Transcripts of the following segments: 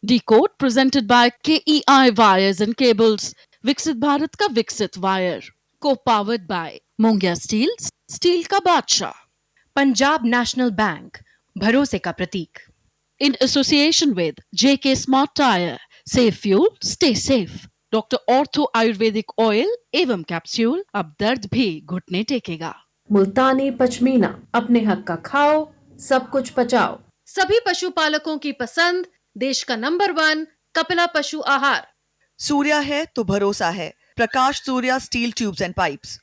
Decode presented by KEI Wires and Cables. विकसित भारत का विकसित wire. Co-powered by Mongia Steel, steel का बादशाह. पंजाब नेशनल बैंक, भरोसे का प्रतीक. In association with JK Smart Tire. Save fuel, stay safe. Doctor ortho Ayurvedic oil एवं capsule अब दर्द भी घुटने टेकेगा. मुल्तानी पश्मीना, अपने हक का खाओ, सब कुछ पचाओ. सभी पशुपालकों की पसंद, देश का नंबर 1 कपिला पशु आहार. सूर्या है तो भरोसा है. Prakash Surya steel tubes and pipes.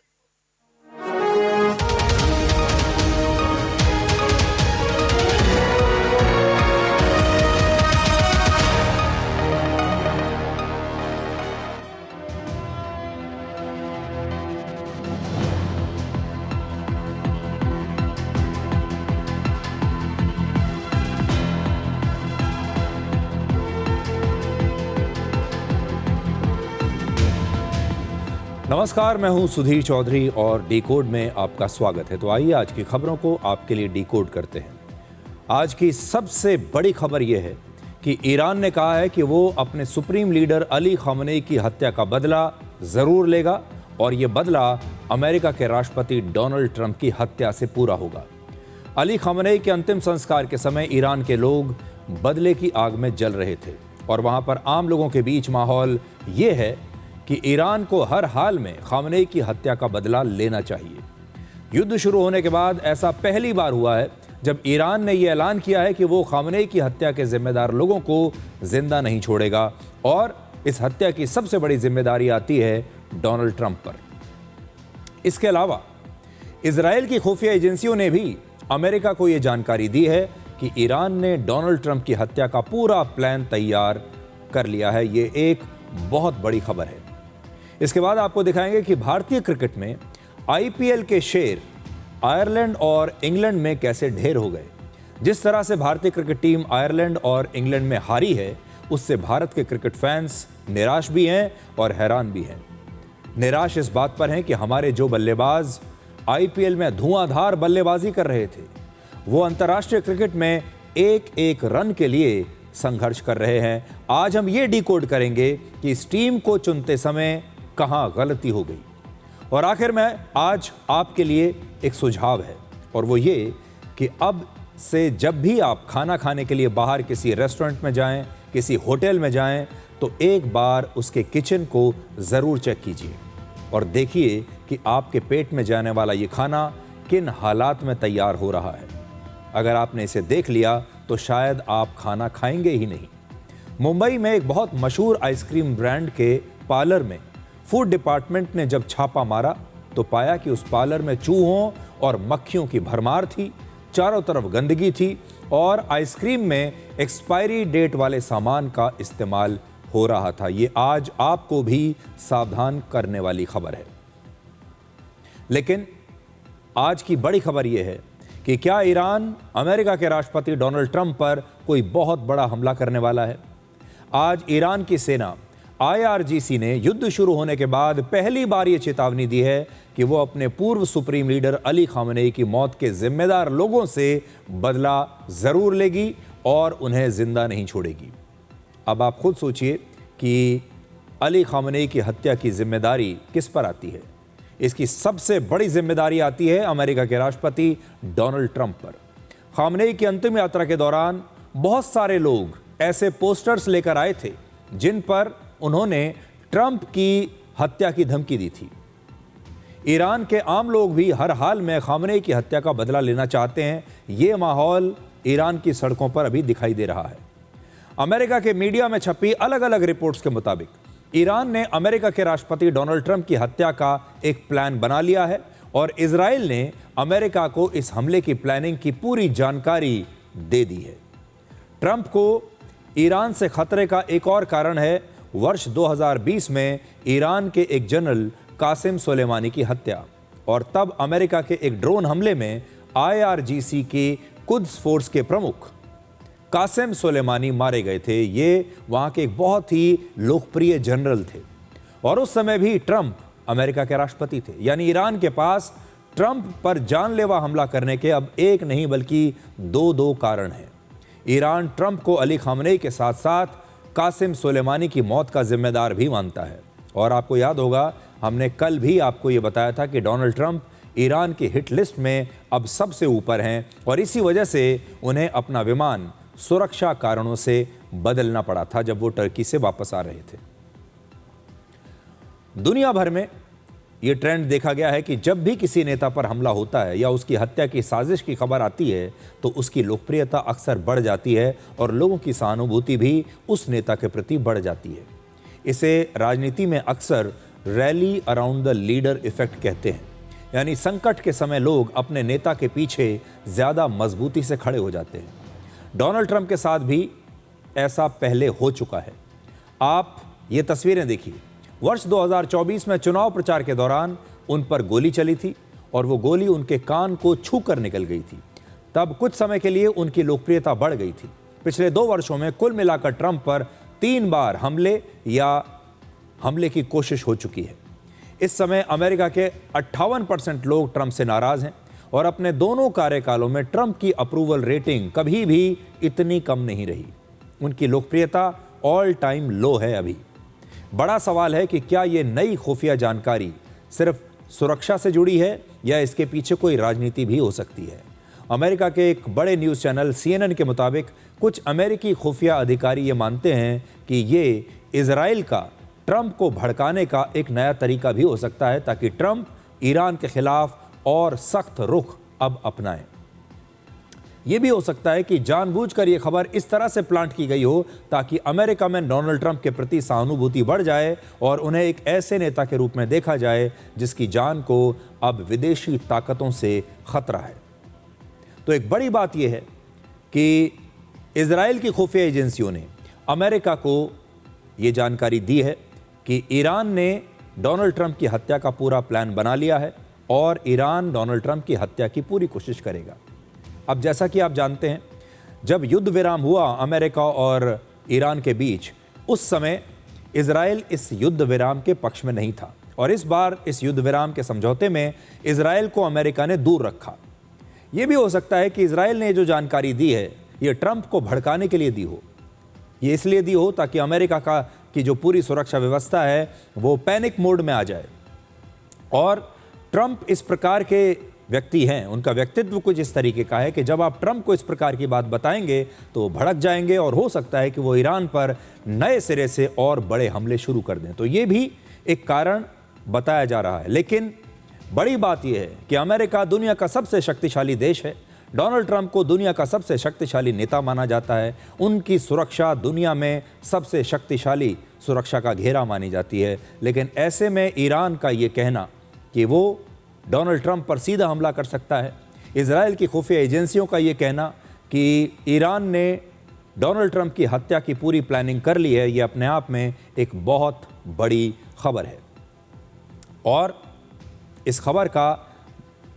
नमस्कार, मैं हूं सुधीर चौधरी और डिकोड में आपका स्वागत है। तो आइए आज की खबरों को आपके लिए डिकोड करते हैं। आज की सबसे बड़ी खबर यह है कि ईरान ने कहा है कि वो अपने सुप्रीम लीडर अली खामनेई की हत्या का बदला जरूर लेगा और ये बदला अमेरिका के राष्ट्रपति डोनाल्ड ट्रंप की हत्या से पूरा होगा। अली खामनेई के अंतिम संस्कार के समय ईरान के लोग बदले की आग में जल रहे थे और वहां पर आम लोगों के बीच माहौल ये है कि ईरान को हर हाल में खामनेई की हत्या का बदला लेना चाहिए। युद्ध शुरू होने के बाद ऐसा पहली बार हुआ है जब ईरान ने यह ऐलान किया है कि वो खामनेई की हत्या के जिम्मेदार लोगों को जिंदा नहीं छोड़ेगा और इस हत्या की सबसे बड़ी जिम्मेदारी आती है डोनाल्ड ट्रंप पर। इसके अलावा इजराइल की खुफिया एजेंसियों ने भी अमेरिका को यह जानकारी दी है कि ईरान ने डोनाल्ड ट्रंप की हत्या का पूरा प्लान तैयार कर लिया है। ये एक बहुत बड़ी खबर है। इसके बाद आपको दिखाएंगे कि भारतीय क्रिकेट में आईपीएल के शेर आयरलैंड और इंग्लैंड में कैसे ढेर हो गए। जिस तरह से भारतीय क्रिकेट टीम आयरलैंड और इंग्लैंड में हारी है, उससे भारत के क्रिकेट फैंस निराश भी हैं और हैरान भी हैं। निराश इस बात पर हैं कि हमारे जो बल्लेबाज आईपीएल में धुआंधार बल्लेबाजी कर रहे थे, वो अंतर्राष्ट्रीय क्रिकेट में एक एक रन के लिए संघर्ष कर रहे हैं। आज हम ये डिकोड करेंगे कि इस टीम को चुनते समय कहां गलती हो गई। और आखिर में आज आपके लिए एक सुझाव है और वो ये कि अब से जब भी आप खाना खाने के लिए बाहर किसी रेस्टोरेंट में जाएं, किसी होटल में जाएं, तो एक बार उसके किचन को ज़रूर चेक कीजिए और देखिए कि आपके पेट में जाने वाला ये खाना किन हालात में तैयार हो रहा है। अगर आपने इसे देख लिया तो शायद आप खाना खाएंगे ही नहीं। मुंबई में एक बहुत मशहूर आइसक्रीम ब्रांड के पार्लर में फूड डिपार्टमेंट ने जब छापा मारा तो पाया कि उस पार्लर में चूहों और मक्खियों की भरमार थी, चारों तरफ गंदगी थी और आइसक्रीम में एक्सपायरी डेट वाले सामान का इस्तेमाल हो रहा था। ये आज आपको भी सावधान करने वाली खबर है। लेकिन आज की बड़ी खबर यह है कि क्या ईरान अमेरिका के राष्ट्रपति डोनाल्ड ट्रंप पर कोई बहुत बड़ा हमला करने वाला है। आज ईरान की सेना IRGC ने युद्ध शुरू होने के बाद पहली बार ये चेतावनी दी है कि वो अपने पूर्व सुप्रीम लीडर अली खामनेई की मौत के जिम्मेदार लोगों से बदला जरूर लेगी और उन्हें जिंदा नहीं छोड़ेगी। अब आप खुद सोचिए कि अली खामनेई की हत्या की जिम्मेदारी किस पर आती है। इसकी सबसे बड़ी जिम्मेदारी आती है अमेरिका के राष्ट्रपति डोनाल्ड ट्रंप पर। खामनेई की अंतिम यात्रा के दौरान बहुत सारे लोग ऐसे पोस्टर्स लेकर आए थे जिन पर उन्होंने ट्रंप की हत्या की धमकी दी थी। ईरान के आम लोग भी हर हाल में खामनेई की हत्या का बदला लेना चाहते हैं। ये माहौल ईरान की सड़कों पर अभी दिखाई दे रहा है। अमेरिका के मीडिया में छपी अलग अलग रिपोर्ट्स के मुताबिक ईरान ने अमेरिका के राष्ट्रपति डोनाल्ड ट्रंप की हत्या का एक प्लान बना लिया है और इजराइल ने अमेरिका को इस हमले की प्लानिंग की पूरी जानकारी दे दी है। ट्रंप को ईरान से खतरे का एक और कारण है वर्ष 2020 में ईरान के एक जनरल कासिम सुलेमानी की हत्या और तब अमेरिका के एक ड्रोन हमले में IRGC के कुद्स फोर्स के प्रमुख कासिम सुलेमानी मारे गए थे। ये वहां के एक बहुत ही लोकप्रिय जनरल थे और उस समय भी ट्रंप अमेरिका के राष्ट्रपति थे। यानी ईरान के पास ट्रंप पर जानलेवा हमला करने के अब एक नहीं बल्कि दो कारण हैं। ईरान ट्रंप को अली खामनेई के साथ साथ कासिम सुलेमानी की मौत का जिम्मेदार भी मानता है। और आपको याद होगा, हमने कल भी आपको ये बताया था कि डोनाल्ड ट्रंप ईरान की हिट लिस्ट में अब सबसे ऊपर हैं और इसी वजह से उन्हें अपना विमान सुरक्षा कारणों से बदलना पड़ा था जब वो टर्की से वापस आ रहे थे। दुनिया भर में ये ट्रेंड देखा गया है कि जब भी किसी नेता पर हमला होता है या उसकी हत्या की साजिश की खबर आती है तो उसकी लोकप्रियता अक्सर बढ़ जाती है और लोगों की सहानुभूति भी उस नेता के प्रति बढ़ जाती है। इसे राजनीति में अक्सर rally around the leader effect कहते हैं, यानी संकट के समय लोग अपने नेता के पीछे ज़्यादा मजबूती से खड़े हो जाते हैं। डोनाल्ड ट्रंप के साथ भी ऐसा पहले हो चुका है। आप ये तस्वीरें देखिए। वर्ष 2024 में चुनाव प्रचार के दौरान उन पर गोली चली थी और वो गोली उनके कान को छू कर निकल गई थी। तब कुछ समय के लिए उनकी लोकप्रियता बढ़ गई थी। पिछले 2 वर्षों में कुल मिलाकर ट्रंप पर 3 बार हमले की कोशिश हो चुकी है। इस समय अमेरिका के 58% लोग ट्रंप से नाराज हैं और अपने दोनों कार्यकालों में ट्रंप की अप्रूवल रेटिंग कभी भी इतनी कम नहीं रही। उनकी लोकप्रियता ऑल टाइम लो है। अभी बड़ा सवाल है कि क्या ये नई खुफिया जानकारी सिर्फ सुरक्षा से जुड़ी है या इसके पीछे कोई राजनीति भी हो सकती है। अमेरिका के एक बड़े न्यूज़ चैनल CNN के मुताबिक कुछ अमेरिकी खुफिया अधिकारी ये मानते हैं कि ये इजराइल का ट्रंप को भड़काने का एक नया तरीका भी हो सकता है ताकि ट्रंप ईरान के खिलाफ और सख्त रुख अब अपनाएं। यह भी हो सकता है कि जानबूझकर यह खबर इस तरह से प्लांट की गई हो ताकि अमेरिका में डोनाल्ड ट्रंप के प्रति सहानुभूति बढ़ जाए और उन्हें एक ऐसे नेता के रूप में देखा जाए जिसकी जान को अब विदेशी ताकतों से खतरा है। तो एक बड़ी बात यह है कि इजराइल की खुफिया एजेंसियों ने अमेरिका को यह जानकारी दी है कि ईरान ने डोनाल्ड ट्रंप की हत्या का पूरा प्लान बना लिया है और ईरान डोनाल्ड ट्रंप की हत्या की पूरी कोशिश करेगा। अब जैसा कि आप जानते हैं, जब युद्ध विराम हुआ अमेरिका और ईरान के बीच, उस समय इजराइल इस युद्ध विराम के पक्ष में नहीं था और इस बार इस युद्ध विराम के समझौते में इजराइल को अमेरिका ने दूर रखा। यह भी हो सकता है कि इजराइल ने जो जानकारी दी है ये ट्रंप को भड़काने के लिए दी हो। ये इसलिए दी हो ताकि अमेरिका की जो पूरी सुरक्षा व्यवस्था है वो पैनिक मोड में आ जाए। और ट्रंप इस प्रकार के व्यक्ति हैं, उनका व्यक्तित्व कुछ इस तरीके का है कि जब आप ट्रंप को इस प्रकार की बात बताएंगे तो वो भड़क जाएंगे और हो सकता है कि वो ईरान पर नए सिरे से और बड़े हमले शुरू कर दें। तो ये भी एक कारण बताया जा रहा है। लेकिन बड़ी बात यह है कि अमेरिका दुनिया का सबसे शक्तिशाली देश है। डोनाल्ड ट्रंप को दुनिया का सबसे शक्तिशाली नेता माना जाता है। उनकी सुरक्षा दुनिया में सबसे शक्तिशाली सुरक्षा का घेरा मानी जाती है। लेकिन ऐसे में ईरान का ये कहना कि वो डोनाल्ड ट्रंप पर सीधा हमला कर सकता है, इजराइल की खुफिया एजेंसियों का ये कहना कि ईरान ने डोनाल्ड ट्रंप की हत्या की पूरी प्लानिंग कर ली है, ये अपने आप में एक बहुत बड़ी खबर है। और इस खबर का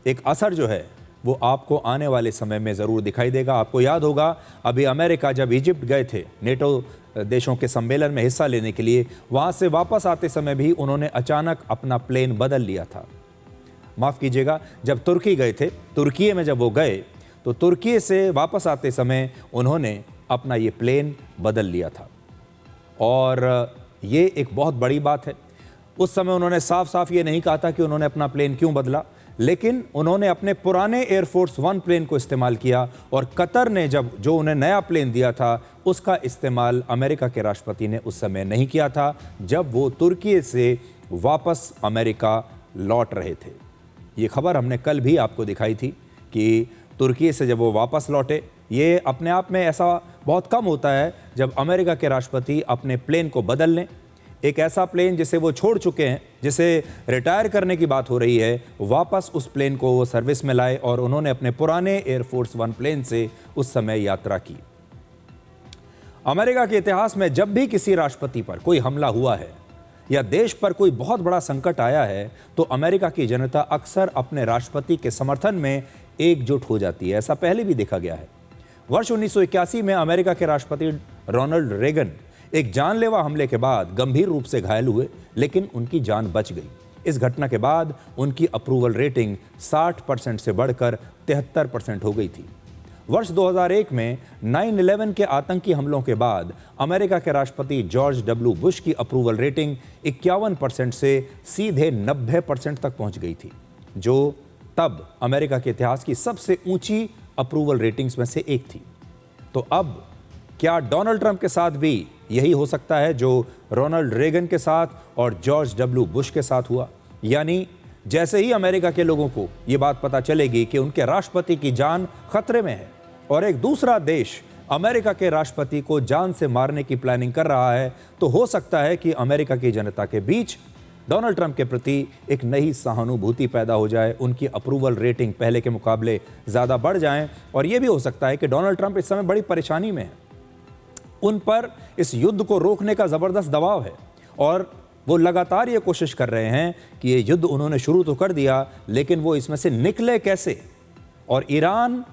एक असर जो है वो आपको आने वाले समय में ज़रूर दिखाई देगा। आपको याद होगा अभी अमेरिका जब इजिप्ट गए थे नेटो देशों के सम्मेलन में हिस्सा लेने के लिए, वहाँ से वापस आते समय भी उन्होंने अचानक अपना प्लेन बदल लिया था। माफ़ कीजिएगा, जब तुर्की गए थे, तुर्की में जब वो गए तो तुर्की से वापस आते समय उन्होंने अपना ये प्लेन बदल लिया था और ये एक बहुत बड़ी बात है। उस समय उन्होंने साफ साफ ये नहीं कहा था कि उन्होंने अपना प्लेन क्यों बदला, लेकिन उन्होंने अपने पुराने एयरफोर्स 1 प्लेन को इस्तेमाल किया और कतर ने जो उन्हें नया प्लेन दिया था उसका इस्तेमाल अमेरिका के राष्ट्रपति ने उस समय नहीं किया था जब वो तुर्की से वापस अमेरिका लौट रहे थे। ये खबर हमने कल भी आपको दिखाई थी कि तुर्की से जब वो वापस लौटे, ये अपने आप में ऐसा बहुत कम होता है जब अमेरिका के राष्ट्रपति अपने प्लेन को बदल लें। एक ऐसा प्लेन जिसे वो छोड़ चुके हैं, जिसे रिटायर करने की बात हो रही है, वापस उस प्लेन को वो सर्विस में लाए और उन्होंने अपने पुराने एयरफोर्स 1 प्लेन से उस समय यात्रा की। अमेरिका के इतिहास में जब भी किसी राष्ट्रपति पर कोई हमला हुआ है या देश पर कोई बहुत बड़ा संकट आया है तो अमेरिका की जनता अक्सर अपने राष्ट्रपति के समर्थन में एकजुट हो जाती है। ऐसा पहले भी देखा गया है। वर्ष 1981 में अमेरिका के राष्ट्रपति रोनाल्ड रेगन एक जानलेवा हमले के बाद गंभीर रूप से घायल हुए, लेकिन उनकी जान बच गई। इस घटना के बाद उनकी अप्रूवल रेटिंग 60% से बढ़कर 73% हो गई थी। वर्ष 2001 में 9/11 के आतंकी हमलों के बाद अमेरिका के राष्ट्रपति जॉर्ज डब्ल्यू बुश की अप्रूवल रेटिंग 51% से सीधे 90% तक पहुंच गई थी, जो तब अमेरिका के इतिहास की सबसे ऊंची अप्रूवल रेटिंग्स में से एक थी। तो अब क्या डोनाल्ड ट्रंप के साथ भी यही हो सकता है जो रोनाल्ड रेगन के साथ और जॉर्ज डब्ल्यू बुश के साथ हुआ? यानी जैसे ही अमेरिका के लोगों को यह बात पता चलेगी कि उनके राष्ट्रपति की जान खतरे में है और एक दूसरा देश अमेरिका के राष्ट्रपति को जान से मारने की प्लानिंग कर रहा है, तो हो सकता है कि अमेरिका की जनता के बीच डोनाल्ड ट्रंप के प्रति एक नई सहानुभूति पैदा हो जाए, उनकी अप्रूवल रेटिंग पहले के मुकाबले ज़्यादा बढ़ जाए। और यह भी हो सकता है कि डोनाल्ड ट्रंप इस समय बड़ी परेशानी में है, उन पर इस युद्ध को रोकने का ज़बरदस्त दबाव है और वो लगातार ये कोशिश कर रहे हैं कि ये युद्ध उन्होंने शुरू तो कर दिया, लेकिन वो इसमें से निकले कैसे, और ईरान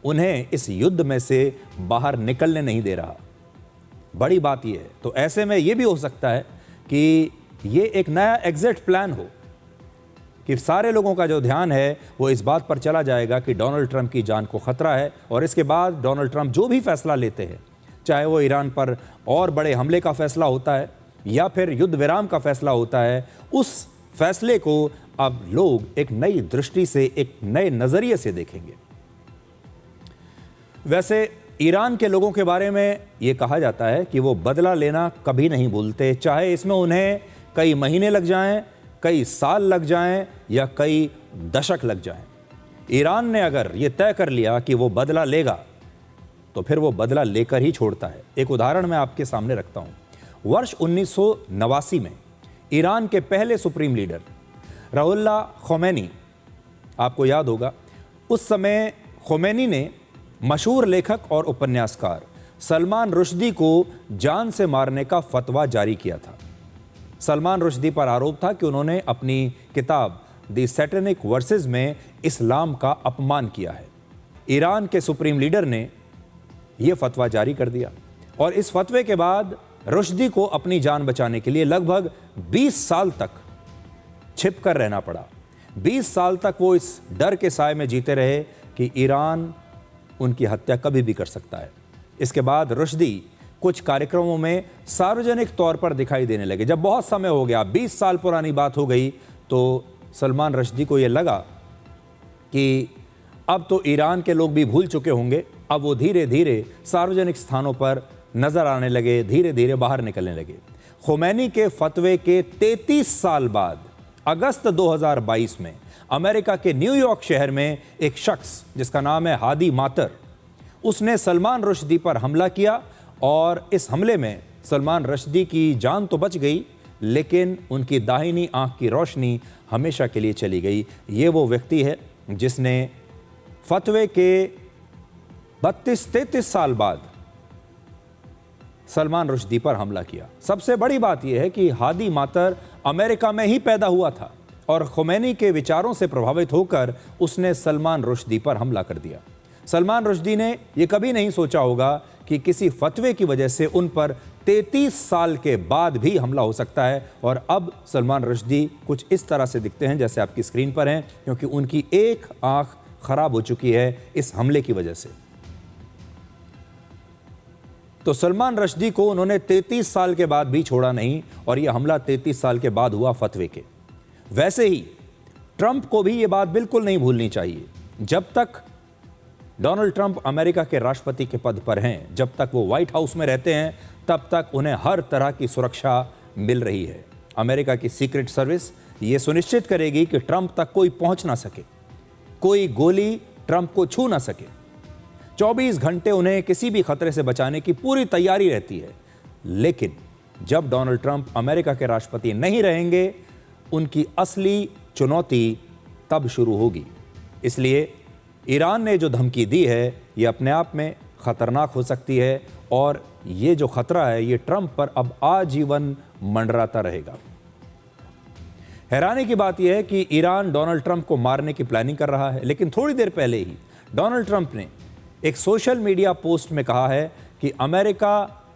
उन्हें इस युद्ध में से बाहर निकलने नहीं दे रहा। बड़ी बात यह है। तो ऐसे में ये भी हो सकता है कि ये एक नया एग्जिट प्लान हो कि सारे लोगों का जो ध्यान है वो इस बात पर चला जाएगा कि डोनाल्ड ट्रंप की जान को खतरा है, और इसके बाद डोनाल्ड ट्रंप जो भी फैसला लेते हैं, चाहे वो ईरान पर और बड़े हमले का फैसला होता है या फिर युद्ध विराम का फैसला होता है, उस फैसले को अब लोग एक नई दृष्टि से, एक नए नजरिए से देखेंगे। वैसे ईरान के लोगों के बारे में यह कहा जाता है कि वो बदला लेना कभी नहीं भूलते, चाहे इसमें उन्हें कई महीने लग जाएं, कई साल लग जाएं या कई दशक लग जाएं। ईरान ने अगर ये तय कर लिया कि वो बदला लेगा तो फिर वो बदला लेकर ही छोड़ता है। एक उदाहरण मैं आपके सामने रखता हूं। वर्ष 1989 में ईरान के पहले सुप्रीम लीडर रुहुल्लाह ख़ुमैनी, आपको याद होगा, उस समय ख़ुमैनी ने मशहूर लेखक और उपन्यासकार सलमान रुश्दी को जान से मारने का फतवा जारी किया था। सलमान रुश्दी पर आरोप था कि उन्होंने अपनी किताब द सैटेनिक वर्सेस में इस्लाम का अपमान किया है। ईरान के सुप्रीम लीडर ने यह फतवा जारी कर दिया और इस फतवे के बाद रुश्दी को अपनी जान बचाने के लिए लगभग 20 साल तक छिप कर रहना पड़ा। 20 साल तक वो इस डर के साए में जीते रहे कि ईरान उनकी हत्या कभी भी कर सकता है। इसके बाद रुश्दी कुछ कार्यक्रमों में सार्वजनिक तौर पर दिखाई देने लगे। जब बहुत समय हो गया, 20 साल पुरानी बात हो गई, तो सलमान रुश्दी को यह लगा कि अब तो ईरान के लोग भी भूल चुके होंगे। अब वो धीरे धीरे सार्वजनिक स्थानों पर नजर आने लगे, धीरे धीरे बाहर निकलने लगे। ख़ुमैनी के फतवे के 33 साल बाद अगस्त 2022 में अमेरिका के न्यूयॉर्क शहर में एक शख्स जिसका नाम है हादी मातर, उसने सलमान रुश्दी पर हमला किया और इस हमले में सलमान रुश्दी की जान तो बच गई, लेकिन उनकी दाहिनी आंख की रोशनी हमेशा के लिए चली गई। ये वो व्यक्ति है जिसने फतवे के 32-33 साल बाद सलमान रुश्दी पर हमला किया। सबसे बड़ी बात यह है कि हादी मातर अमेरिका में ही पैदा हुआ था और ख़ुमैनी के विचारों से प्रभावित होकर उसने सलमान रुश्दी पर हमला कर दिया। सलमान रुश्दी ने यह कभी नहीं सोचा होगा कि किसी फतवे की वजह से उन पर 33 साल के बाद भी हमला हो सकता है। और अब सलमान रुश्दी कुछ इस तरह से दिखते हैं जैसे आपकी स्क्रीन पर हैं, क्योंकि उनकी एक आंख खराब हो चुकी है इस हमले की वजह से। तो सलमान रुश्दी को उन्होंने 33 साल के बाद भी छोड़ा नहीं और यह हमला 33 साल के बाद हुआ फतवे के। वैसे ही ट्रंप को भी यह बात बिल्कुल नहीं भूलनी चाहिए। जब तक डोनाल्ड ट्रंप अमेरिका के राष्ट्रपति के पद पर हैं, जब तक वो व्हाइट हाउस में रहते हैं, तब तक उन्हें हर तरह की सुरक्षा मिल रही है। अमेरिका की सीक्रेट सर्विस ये सुनिश्चित करेगी कि ट्रंप तक कोई पहुंच ना सके, कोई गोली ट्रंप को छू ना सके। 24 घंटे उन्हें किसी भी खतरे से बचाने की पूरी तैयारी रहती है। लेकिन जब डोनाल्ड ट्रंप अमेरिका के राष्ट्रपति नहीं रहेंगे, उनकी असली चुनौती तब शुरू होगी। इसलिए ईरान ने जो धमकी दी है ये अपने आप में खतरनाक हो सकती है और ये जो खतरा है ये ट्रंप पर अब आजीवन मंडराता रहेगा। हैरानी की बात यह है कि ईरान डोनाल्ड ट्रंप को मारने की प्लानिंग कर रहा है, लेकिन थोड़ी देर पहले ही डोनाल्ड ट्रंप ने एक सोशल मीडिया पोस्ट में कहा है कि अमेरिका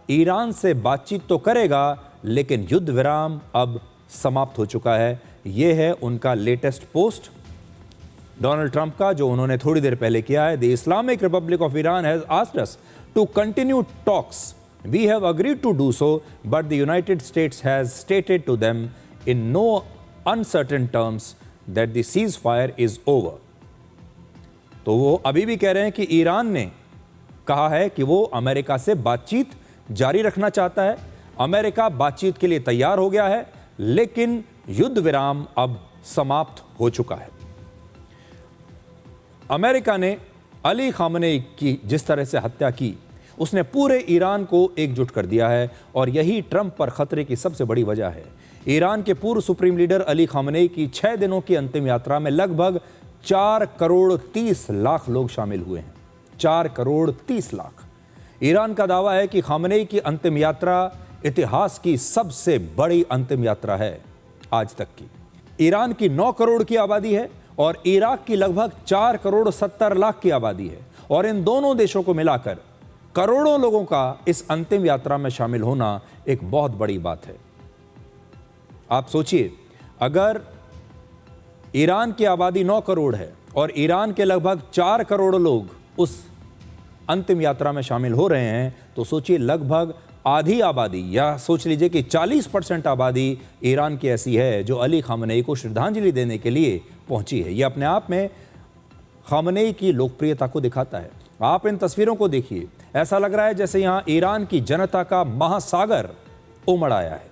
ईरान से बातचीत तो करेगा, लेकिन युद्ध विराम अब समाप्त हो चुका है। यह है उनका लेटेस्ट पोस्ट। डोनाल्ड ट्रंप का, जो उन्होंने थोड़ी देर पहले किया है। The Islamic Republic of Iran has asked us to continue talks. We have agreed to do so, but the United States has stated to them in no uncertain terms that the cease fire is over. तो वो अभी भी कह रहे हैं कि Iran ने कहा है कि वो अमेरिका से बातचीत जारी रखना चाहता है। अमेरिका बातचीत के लिए तैयार हो गया है, लेकिन युद्ध विराम अब समाप्त हो चुका है। अमेरिका ने अली खामनेई की जिस तरह से हत्या की, उसने पूरे ईरान को एकजुट कर दिया है और यही ट्रंप पर खतरे की सबसे बड़ी वजह है। ईरान के पूर्व सुप्रीम लीडर अली खामनेई की 6 दिनों की अंतिम यात्रा में लगभग 4 करोड़ 30 लाख लोग शामिल हुए हैं। 4 करोड़ 30 लाख। ईरान का दावा है कि खामनेई की अंतिम यात्रा इतिहास की सबसे बड़ी अंतिम यात्रा है आज तक की। ईरान की 9 करोड़ की आबादी है और इराक की लगभग 4 करोड़ 70 लाख की आबादी है, और इन दोनों देशों को मिलाकर करोड़ों लोगों का इस अंतिम यात्रा में शामिल होना एक बहुत बड़ी बात है। आप सोचिए, अगर ईरान की आबादी 9 करोड़ है और ईरान के लगभग 4 करोड़ लोग उस अंतिम यात्रा में शामिल हो रहे हैं, तो सोचिए लगभग आधी आबादी, या सोच लीजिए कि 40% आबादी ईरान की ऐसी है जो अली खामनेई को श्रद्धांजलि देने के लिए पहुंची है। यह अपने आप में खामनेई की लोकप्रियता को दिखाता है। आप इन तस्वीरों को देखिए, ऐसा लग रहा है जैसे यहां ईरान की जनता का महासागर उमड़ आया है।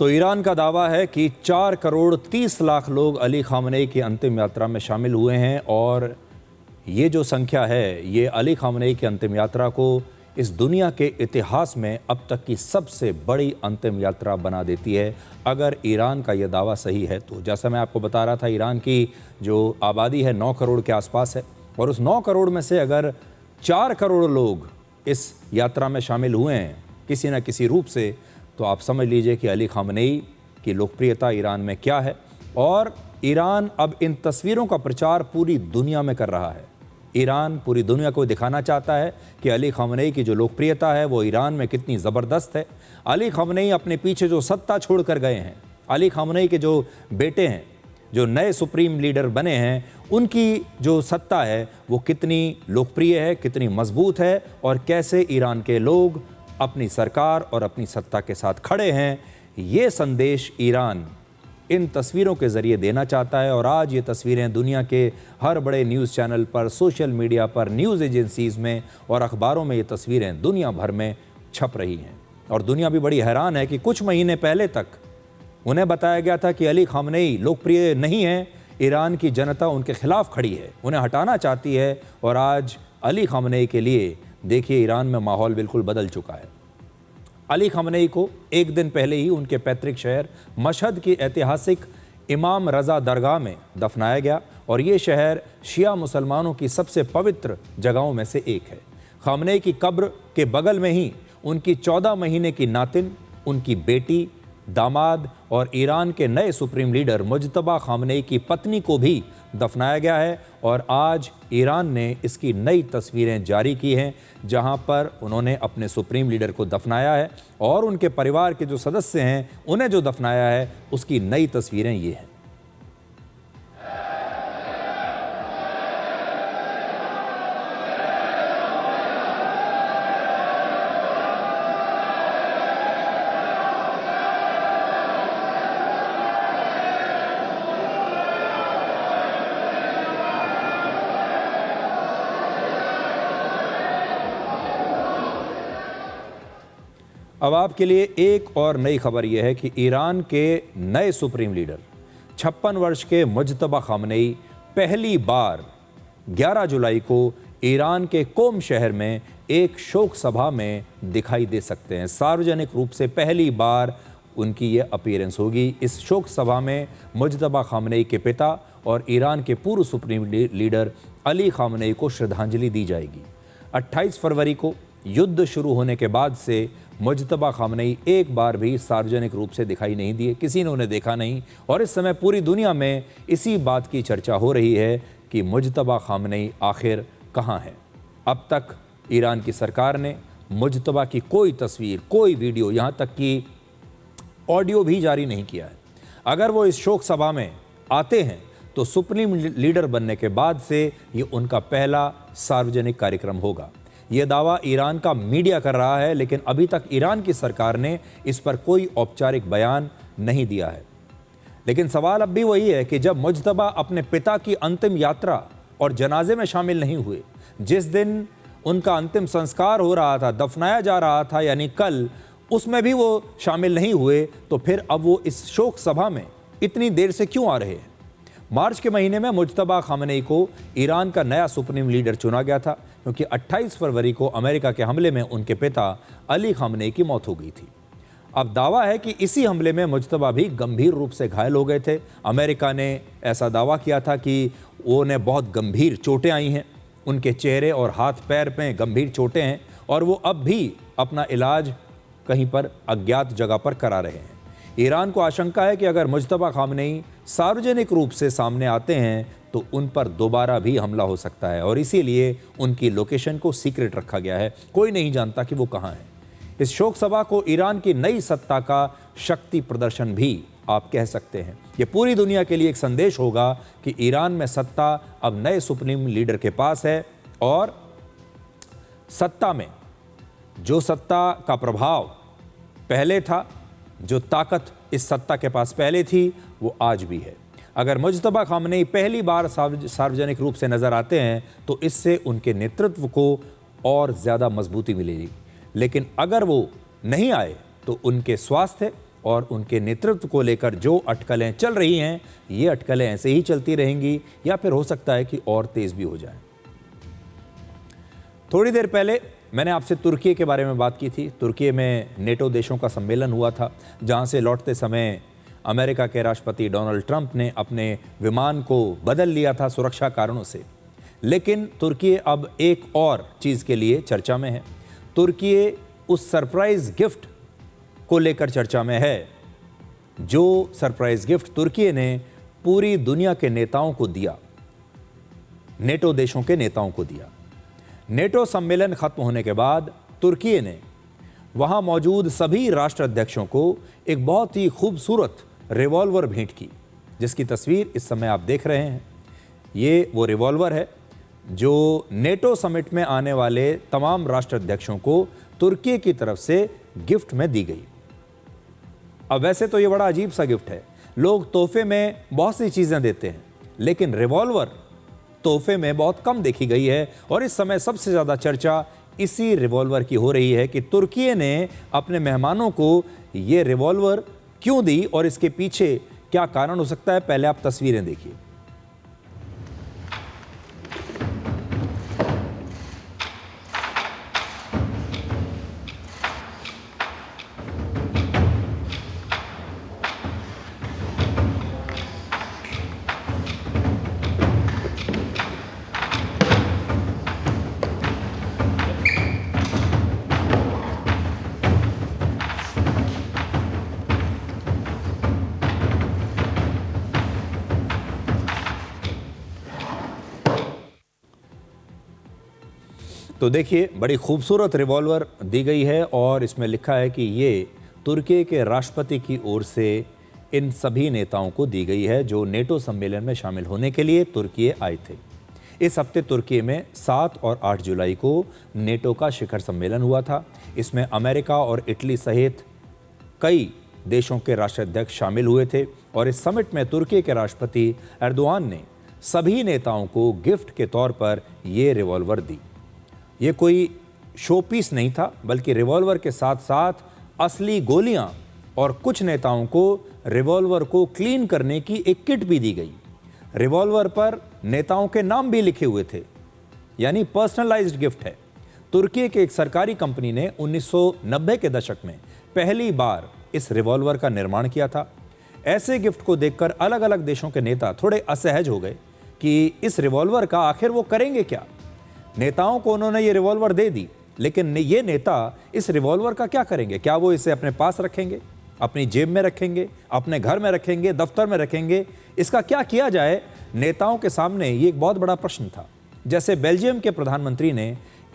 तो ईरान का दावा है कि 4 करोड़ 30 लाख लोग अली खामनेई की अंतिम यात्रा में शामिल हुए हैं, और ये जो संख्या है ये अली खामनेई की अंतिम यात्रा को इस दुनिया के इतिहास में अब तक की सबसे बड़ी अंतिम यात्रा बना देती है, अगर ईरान का यह दावा सही है तो। जैसा मैं आपको बता रहा था, ईरान की जो आबादी है 9 करोड़ के आसपास है, और उस 9 करोड़ में से अगर 4 करोड़ लोग इस यात्रा में शामिल हुए हैं किसी न किसी रूप से, तो आप समझ लीजिए कि अली खामनेई की लोकप्रियता ईरान में क्या है। और ईरान अब इन तस्वीरों का प्रचार पूरी दुनिया में कर रहा है। ईरान पूरी दुनिया को दिखाना चाहता है कि अली खामनेई की जो लोकप्रियता है वो ईरान में कितनी ज़बरदस्त है। अली खामनेई अपने पीछे जो सत्ता छोड़ कर गए हैं, अली खामनेई के जो बेटे हैं, जो नए सुप्रीम लीडर बने हैं, उनकी जो सत्ता है वो कितनी लोकप्रिय है, कितनी मजबूत है, और कैसे ईरान के लोग अपनी सरकार और अपनी सत्ता के साथ खड़े हैं। ये संदेश ईरान इन तस्वीरों के ज़रिए देना चाहता है। और आज ये तस्वीरें दुनिया के हर बड़े न्यूज़ चैनल पर, सोशल मीडिया पर, न्यूज़ एजेंसीज़ में और अखबारों में ये तस्वीरें दुनिया भर में छप रही हैं। और दुनिया भी बड़ी हैरान है कि कुछ महीने पहले तक उन्हें बताया गया था कि अली खामनेई लोकप्रिय नहीं है, ईरान की जनता उनके खिलाफ खड़ी है, उन्हें हटाना चाहती है। और आज अली खामनेई के लिए देखिए ईरान में माहौल बिल्कुल बदल चुका है। अली खामनेई को एक दिन पहले ही उनके पैतृक शहर मशहद की ऐतिहासिक इमाम रज़ा दरगाह में दफनाया गया और ये शहर शिया मुसलमानों की सबसे पवित्र जगहों में से एक है। खामनेई की कब्र के बगल में ही उनकी 14 महीने की नातिन, उनकी बेटी, दामाद और ईरान के नए सुप्रीम लीडर मुज्तबा खामनेई की पत्नी को भी दफनाया गया है। और आज ईरान ने इसकी नई तस्वीरें जारी की हैं जहां पर उन्होंने अपने सुप्रीम लीडर को दफनाया है और उनके परिवार के जो सदस्य हैं उन्हें जो दफनाया है उसकी नई तस्वीरें ये हैं। अब आपके लिए एक और नई खबर यह है कि ईरान के नए सुप्रीम लीडर 56 वर्ष के मुज्तबा खामनेई पहली बार 11 जुलाई को ईरान के कोम शहर में एक शोक सभा में दिखाई दे सकते हैं। सार्वजनिक रूप से पहली बार उनकी ये अपीयरेंस होगी। इस शोक सभा में मुज्तबा खामनेई के पिता और ईरान के पूर्व सुप्रीम लीडर अली खामनेई को श्रद्धांजलि दी जाएगी। 28 फरवरी को युद्ध शुरू होने के बाद से मुज्तबा खामनेई एक बार भी सार्वजनिक रूप से दिखाई नहीं दिए, किसी ने उन्हें देखा नहीं। और इस समय पूरी दुनिया में इसी बात की चर्चा हो रही है कि मुज्तबा खामनेई आखिर कहाँ है। अब तक ईरान की सरकार ने मुज्तबा की कोई तस्वीर, कोई वीडियो, यहाँ तक कि ऑडियो भी जारी नहीं किया है। अगर वो इस शोक सभा में आते हैं तो सुप्रीम लीडर बनने के बाद से ये उनका पहला सार्वजनिक कार्यक्रम होगा। ये दावा ईरान का मीडिया कर रहा है, लेकिन अभी तक ईरान की सरकार ने इस पर कोई औपचारिक बयान नहीं दिया है। लेकिन सवाल अब भी वही है कि जब मुज्तबा अपने पिता की अंतिम यात्रा और जनाजे में शामिल नहीं हुए, जिस दिन उनका अंतिम संस्कार हो रहा था, दफनाया जा रहा था, यानी कल, उसमें भी वो शामिल नहीं हुए, तो फिर अब वो इस शोक सभा में इतनी देर से क्यों आ रहे हैं? मार्च के महीने में मुज्तबा खामनेई को ईरान का नया सुप्रीम लीडर चुना गया था क्योंकि 28 फरवरी को अमेरिका के हमले में उनके पिता अली खामनेई की मौत हो गई थी। अब दावा है कि इसी हमले में मुज्तबा भी गंभीर रूप से घायल हो गए थे। अमेरिका ने ऐसा दावा किया था कि उन्हें बहुत गंभीर चोटें आई हैं, उनके चेहरे और हाथ पैर में गंभीर चोटें हैं और वो अब भी अपना इलाज कहीं पर अज्ञात जगह पर करा रहे हैं। ईरान को आशंका है कि अगर मुज्तबा खामनेई सार्वजनिक रूप से सामने आते हैं तो उन पर दोबारा भी हमला हो सकता है और इसीलिए उनकी लोकेशन को सीक्रेट रखा गया है। कोई नहीं जानता कि वो कहाँ है। इस शोक सभा को ईरान की नई सत्ता का शक्ति प्रदर्शन भी आप कह सकते हैं। ये पूरी दुनिया के लिए एक संदेश होगा कि ईरान में सत्ता अब नए सुप्रीम लीडर के पास है और सत्ता में जो सत्ता का प्रभाव पहले था, जो ताकत इस सत्ता के पास पहले थी, वो आज भी है। अगर मुज्तबा खामनेई पहली बार सार्वजनिक रूप से नजर आते हैं तो इससे उनके नेतृत्व को और ज़्यादा मजबूती मिलेगी। लेकिन अगर वो नहीं आए तो उनके स्वास्थ्य और उनके नेतृत्व को लेकर जो अटकलें चल रही हैं, ये अटकलें ऐसे ही चलती रहेंगी या फिर हो सकता है कि और तेज़ भी हो जाए। थोड़ी देर पहले मैंने आपसे तुर्की के बारे में बात की थी। तुर्की में नेटो देशों का सम्मेलन हुआ था, जहां से लौटते समय अमेरिका के राष्ट्रपति डोनाल्ड ट्रंप ने अपने विमान को बदल लिया था सुरक्षा कारणों से। लेकिन तुर्की अब एक और चीज़ के लिए चर्चा में है। तुर्की उस सरप्राइज़ गिफ्ट को लेकर चर्चा में है जो सरप्राइज़ गिफ्ट तुर्की ने पूरी दुनिया के नेताओं को दिया, नेटो देशों के नेताओं को दिया। नेटो सम्मेलन खत्म होने के बाद तुर्की ने वहां मौजूद सभी राष्ट्राध्यक्षों को एक बहुत ही खूबसूरत रिवॉल्वर भेंट की, जिसकी तस्वीर इस समय आप देख रहे हैं। ये वो रिवॉल्वर है जो नेटो समिट में आने वाले तमाम राष्ट्राध्यक्षों को तुर्की की तरफ से गिफ्ट में दी गई। अब वैसे तो ये बड़ा अजीब सा गिफ्ट है, लोग तोहफे में बहुत सी चीजें देते हैं, लेकिन रिवॉल्वर तोहफे में बहुत कम देखी गई है। और इस समय सबसे ज्यादा चर्चा इसी रिवॉल्वर की हो रही है कि तुर्की ने अपने मेहमानों को ये रिवॉल्वर क्यों दी और इसके पीछे क्या कारण हो सकता है। पहले आप तस्वीरें देखिए। तो देखिए, बड़ी खूबसूरत रिवॉल्वर दी गई है और इसमें लिखा है कि ये तुर्की के राष्ट्रपति की ओर से इन सभी नेताओं को दी गई है जो नेटो सम्मेलन में शामिल होने के लिए तुर्की आए थे। इस हफ्ते तुर्की में 7 और 8 जुलाई को नेटो का शिखर सम्मेलन हुआ था। इसमें अमेरिका और इटली सहित कई देशों के राष्ट्राध्यक्ष शामिल हुए थे और इस समिट में तुर्की के राष्ट्रपति एर्दोआन ने सभी नेताओं को गिफ्ट के तौर पर ये रिवॉल्वर दी। ये कोई शो पीस नहीं था, बल्कि रिवॉल्वर के साथ साथ असली गोलियां और कुछ नेताओं को रिवॉल्वर को क्लीन करने की एक किट भी दी गई। रिवॉल्वर पर नेताओं के नाम भी लिखे हुए थे, यानी पर्सनलाइज्ड गिफ्ट है। तुर्की के एक सरकारी कंपनी ने 1990 के दशक में पहली बार इस रिवॉल्वर का निर्माण किया था। ऐसे गिफ्ट को देखकर अलग अलग देशों के नेता थोड़े असहज हो गए कि इस रिवॉल्वर का आखिर वो करेंगे क्या। नेताओं को उन्होंने ये रिवॉल्वर दे दी, लेकिन ये नेता इस रिवॉल्वर का क्या करेंगे? क्या वो इसे अपने पास रखेंगे, अपनी जेब में रखेंगे, अपने घर में रखेंगे, दफ्तर में रखेंगे? इसका क्या किया जाए? नेताओं के सामने ये एक बहुत बड़ा प्रश्न था। जैसे बेल्जियम के प्रधानमंत्री ने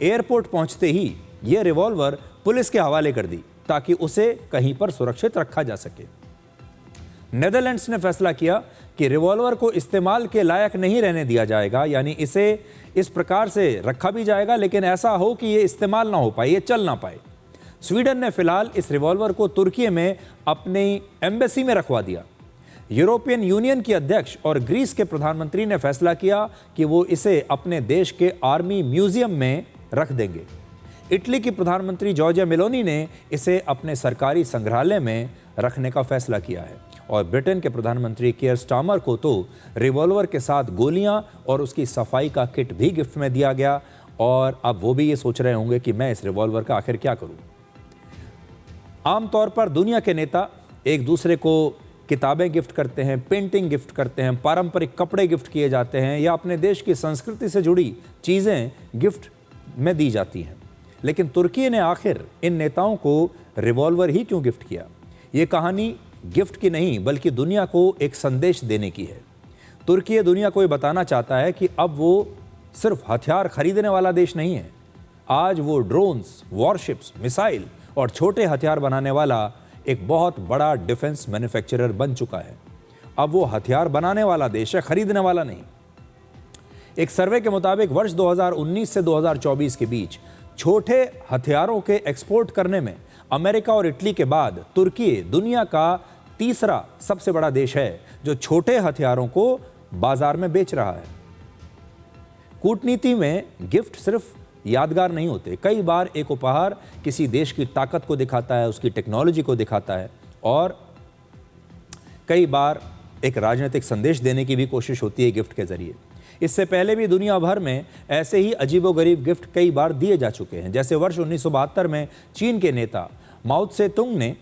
एयरपोर्ट पहुंचते ही ये रिवॉल्वर पुलिस के हवाले कर दी ताकि उसे कहीं पर सुरक्षित रखा जा सके। नेदरलैंड्स ने फैसला किया कि रिवॉल्वर को इस्तेमाल के लायक नहीं रहने दिया जाएगा, यानी इसे इस प्रकार से रखा भी जाएगा लेकिन ऐसा हो कि ये इस्तेमाल ना हो पाए, ये चल ना पाए। स्वीडन ने फिलहाल इस रिवॉल्वर को तुर्की में अपनी एम्बेसी में रखवा दिया। यूरोपियन यूनियन की अध्यक्ष और ग्रीस के प्रधानमंत्री ने फैसला किया कि वो इसे अपने देश के आर्मी म्यूजियम में रख देंगे। इटली की प्रधानमंत्री जॉर्जिया मेलोनी ने इसे अपने सरकारी संग्रहालय में रखने का फैसला किया है। और ब्रिटेन के प्रधानमंत्री कियर स्टार्मर को तो रिवॉल्वर के साथ गोलियां और उसकी सफाई का किट भी गिफ्ट में दिया गया। और अब वो भी ये सोच रहे होंगे कि मैं इस रिवॉल्वर का आखिर क्या करूं। आमतौर पर दुनिया के नेता एक दूसरे को किताबें गिफ्ट करते हैं, पेंटिंग गिफ्ट करते हैं, पारंपरिक कपड़े गिफ्ट किए जाते हैं या अपने देश की संस्कृति से जुड़ी चीज़ें गिफ्ट में दी जाती हैं। लेकिन तुर्की ने आखिर इन नेताओं को रिवॉल्वर ही क्यों गिफ्ट किया? ये कहानी गिफ्ट की नहीं बल्कि दुनिया को एक संदेश देने की है। तुर्की दुनिया को ये बताना चाहता है कि अब वो सिर्फ हथियार खरीदने वाला देश नहीं है। आज वो ड्रोन्स, वॉरशिप्स, मिसाइल और छोटे हथियार बनाने वाला एक बहुत बड़ा डिफेंस मैन्युफैक्चरर बन चुका है। अब वो हथियार बनाने वाला देश है, खरीदने वाला नहीं। एक सर्वे के मुताबिक वर्ष 2019 से 2024 के बीच छोटे हथियारों के एक्सपोर्ट करने में अमेरिका और इटली के बाद तुर्की दुनिया का तीसरा सबसे बड़ा देश है जो छोटे हथियारों को बाजार में बेच रहा है। कूटनीति में गिफ्ट सिर्फ यादगार नहीं होते। कई बार एक उपहार किसी देश की ताकत को दिखाता है, उसकी टेक्नोलॉजी को दिखाता है और कई बार एक राजनीतिक संदेश देने की भी कोशिश होती है गिफ्ट के जरिए। इससे पहले भी दुनिया भर में ऐसे ही अजीबोगरीब गिफ्ट कई बार दिए जा चुके हैं। जैसे वर्ष 1972 में चीन के नेता माओ त्से तुंग ने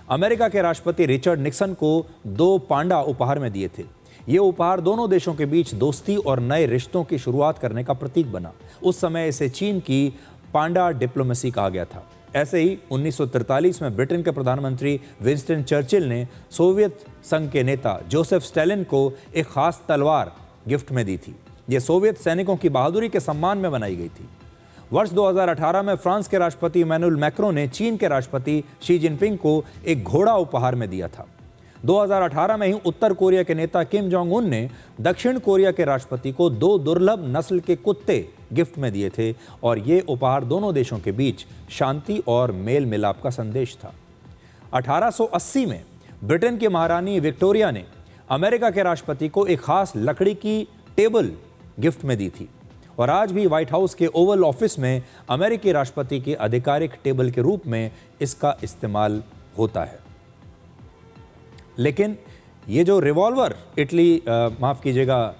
अमेरिका के राष्ट्रपति रिचर्ड निक्सन को 2 पांडा उपहार में दिए थे। ये उपहार दोनों देशों के बीच दोस्ती और नए रिश्तों की शुरुआत करने का प्रतीक बना। उस समय इसे चीन की पांडा डिप्लोमेसी कहा गया था। ऐसे ही 1943 में ब्रिटेन के प्रधानमंत्री विंस्टन चर्चिल ने सोवियत संघ के नेता जोसेफ स्टालिन को एक खास तलवार गिफ्ट में दी थी। ये सोवियत सैनिकों की बहादुरी के सम्मान में बनाई गई थी। वर्ष 2018 में फ्रांस के राष्ट्रपति इमैनुअल मैक्रों ने चीन के राष्ट्रपति शी जिनपिंग को एक घोड़ा उपहार में दिया था। 2018 में ही उत्तर कोरिया के नेता किम जोंग उन ने दक्षिण कोरिया के राष्ट्रपति को 2 दुर्लभ नस्ल के कुत्ते गिफ्ट में दिए थे और ये उपहार दोनों देशों के बीच शांति और मेल मिलाप का संदेश था। 1880 में ब्रिटेन की महारानी विक्टोरिया ने अमेरिका के राष्ट्रपति को एक खास लकड़ी की टेबल गिफ्ट में दी थी और आज भी व्हाइट हाउस के ओवल ऑफिस में अमेरिकी राष्ट्रपति की आधिकारिक टेबल के रूप में इसका इस्तेमाल होता है। लेकिन ये जो रिवॉल्वर माफ कीजिएगा,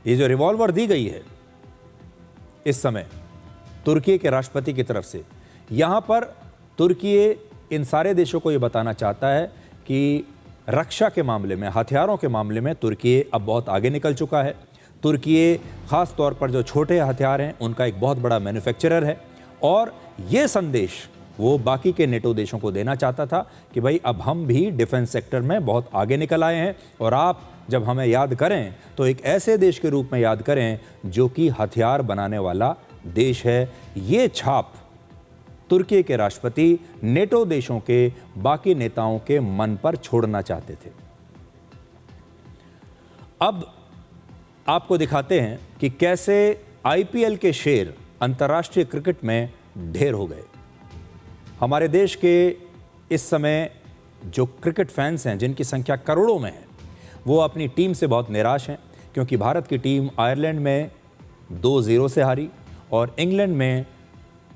ये जो रिवॉल्वर दी गई है इस समय तुर्की के राष्ट्रपति की तरफ से, यहाँ पर तुर्की इन सारे देशों को ये बताना चाहता है कि रक्षा के मामले में, हथियारों के मामले में तुर्की अब बहुत आगे निकल चुका है। तुर्की ख़ास तौर पर जो छोटे हथियार हैं उनका एक बहुत बड़ा मैन्युफैक्चरर है और ये संदेश वो बाकी के नेटो देशों को देना चाहता था कि भाई अब हम भी डिफेंस सेक्टर में बहुत आगे निकल आए हैं और आप जब हमें याद करें तो एक ऐसे देश के रूप में याद करें जो कि हथियार बनाने वाला देश है। ये छाप तुर्की के राष्ट्रपति नेटो देशों के बाकी नेताओं के मन पर छोड़ना चाहते थे। अब आपको दिखाते हैं कि कैसे आईपीएल के शेर अंतर्राष्ट्रीय क्रिकेट में ढेर हो गए। हमारे देश के इस समय जो क्रिकेट फैंस हैं जिनकी संख्या करोड़ों में है, वो अपनी टीम से बहुत निराश हैं क्योंकि भारत की टीम आयरलैंड में 2-0 से हारी और इंग्लैंड में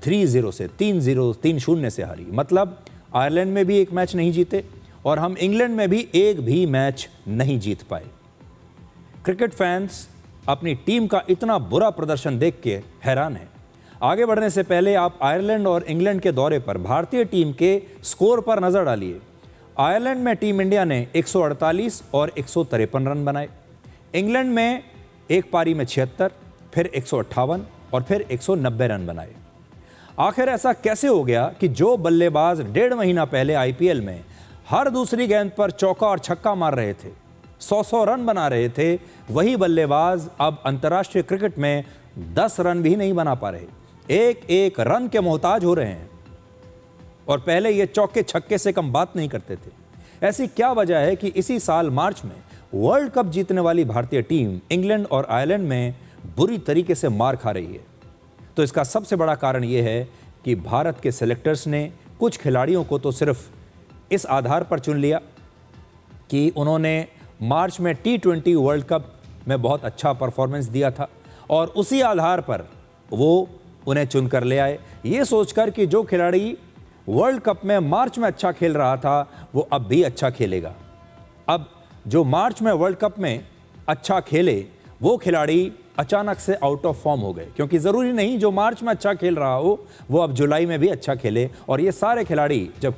3-0 से हारी। मतलब आयरलैंड में भी एक मैच नहीं जीते और हम इंग्लैंड में भी एक भी मैच नहीं जीत पाए। क्रिकेट फैंस अपनी टीम का इतना बुरा प्रदर्शन देख के हैरान हैं। आगे बढ़ने से पहले आप आयरलैंड और इंग्लैंड के दौरे पर भारतीय टीम के स्कोर पर नजर डालिए। आयरलैंड में टीम इंडिया ने 148 और 153 रन बनाए। इंग्लैंड में एक पारी में 76, फिर 158 और फिर 190 रन बनाए। आखिर ऐसा कैसे हो गया कि जो बल्लेबाज 1.5 महीना पहले आईपीएल में हर दूसरी गेंद पर चौका और छक्का मार रहे थे, 100 रन बना रहे थे, वही बल्लेबाज अब अंतर्राष्ट्रीय क्रिकेट में 10 रन भी नहीं बना पा रहे, एक एक रन के मोहताज हो रहे हैं और पहले ये चौके छक्के से कम बात नहीं करते थे। ऐसी क्या वजह है कि इसी साल मार्च में वर्ल्ड कप जीतने वाली भारतीय टीम इंग्लैंड और आयरलैंड में बुरी तरीके से मार खा रही है? तो इसका सबसे बड़ा कारण यह है कि भारत के सेलेक्टर्स ने कुछ खिलाड़ियों को तो सिर्फ इस आधार पर चुन लिया कि उन्होंने मार्च में T20 वर्ल्ड कप में बहुत अच्छा परफॉर्मेंस दिया था और उसी आधार पर वो उन्हें चुनकर ले आए, ये सोचकर कि जो खिलाड़ी वर्ल्ड कप में मार्च में अच्छा खेल रहा था वो अब भी अच्छा खेलेगा। अब जो मार्च में वर्ल्ड कप में अच्छा खेले वो खिलाड़ी अचानक से आउट ऑफ फॉर्म हो गए, क्योंकि ज़रूरी नहीं जो मार्च में अच्छा खेल रहा हो वो अब जुलाई में भी अच्छा खेले। और ये सारे खिलाड़ी जब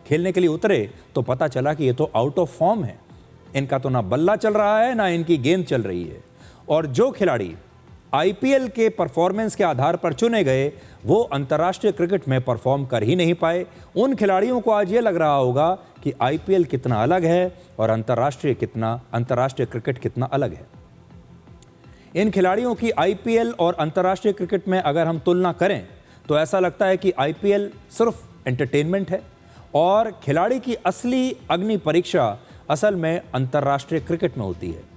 खेलने के लिए उतरे तो पता चला कि ये तो आउट ऑफ फॉर्म है, इनका तो ना बल्ला चल रहा है ना इनकी गेंद चल रही है। और जो खिलाड़ी आईपीएल के परफॉर्मेंस के आधार पर चुने गए वो अंतर्राष्ट्रीय क्रिकेट में परफॉर्म कर ही नहीं पाए। उन खिलाड़ियों को आज ये लग रहा होगा कि आईपीएल कितना अलग है और अंतर्राष्ट्रीय क्रिकेट कितना अलग है। इन खिलाड़ियों की आईपीएल और अंतर्राष्ट्रीय क्रिकेट में अगर हम तुलना करें तो ऐसा लगता है कि आईपीएल सिर्फ एंटरटेनमेंट है और खिलाड़ी की असली अग्नि परीक्षा असल में अंतर्राष्ट्रीय क्रिकेट में होती है।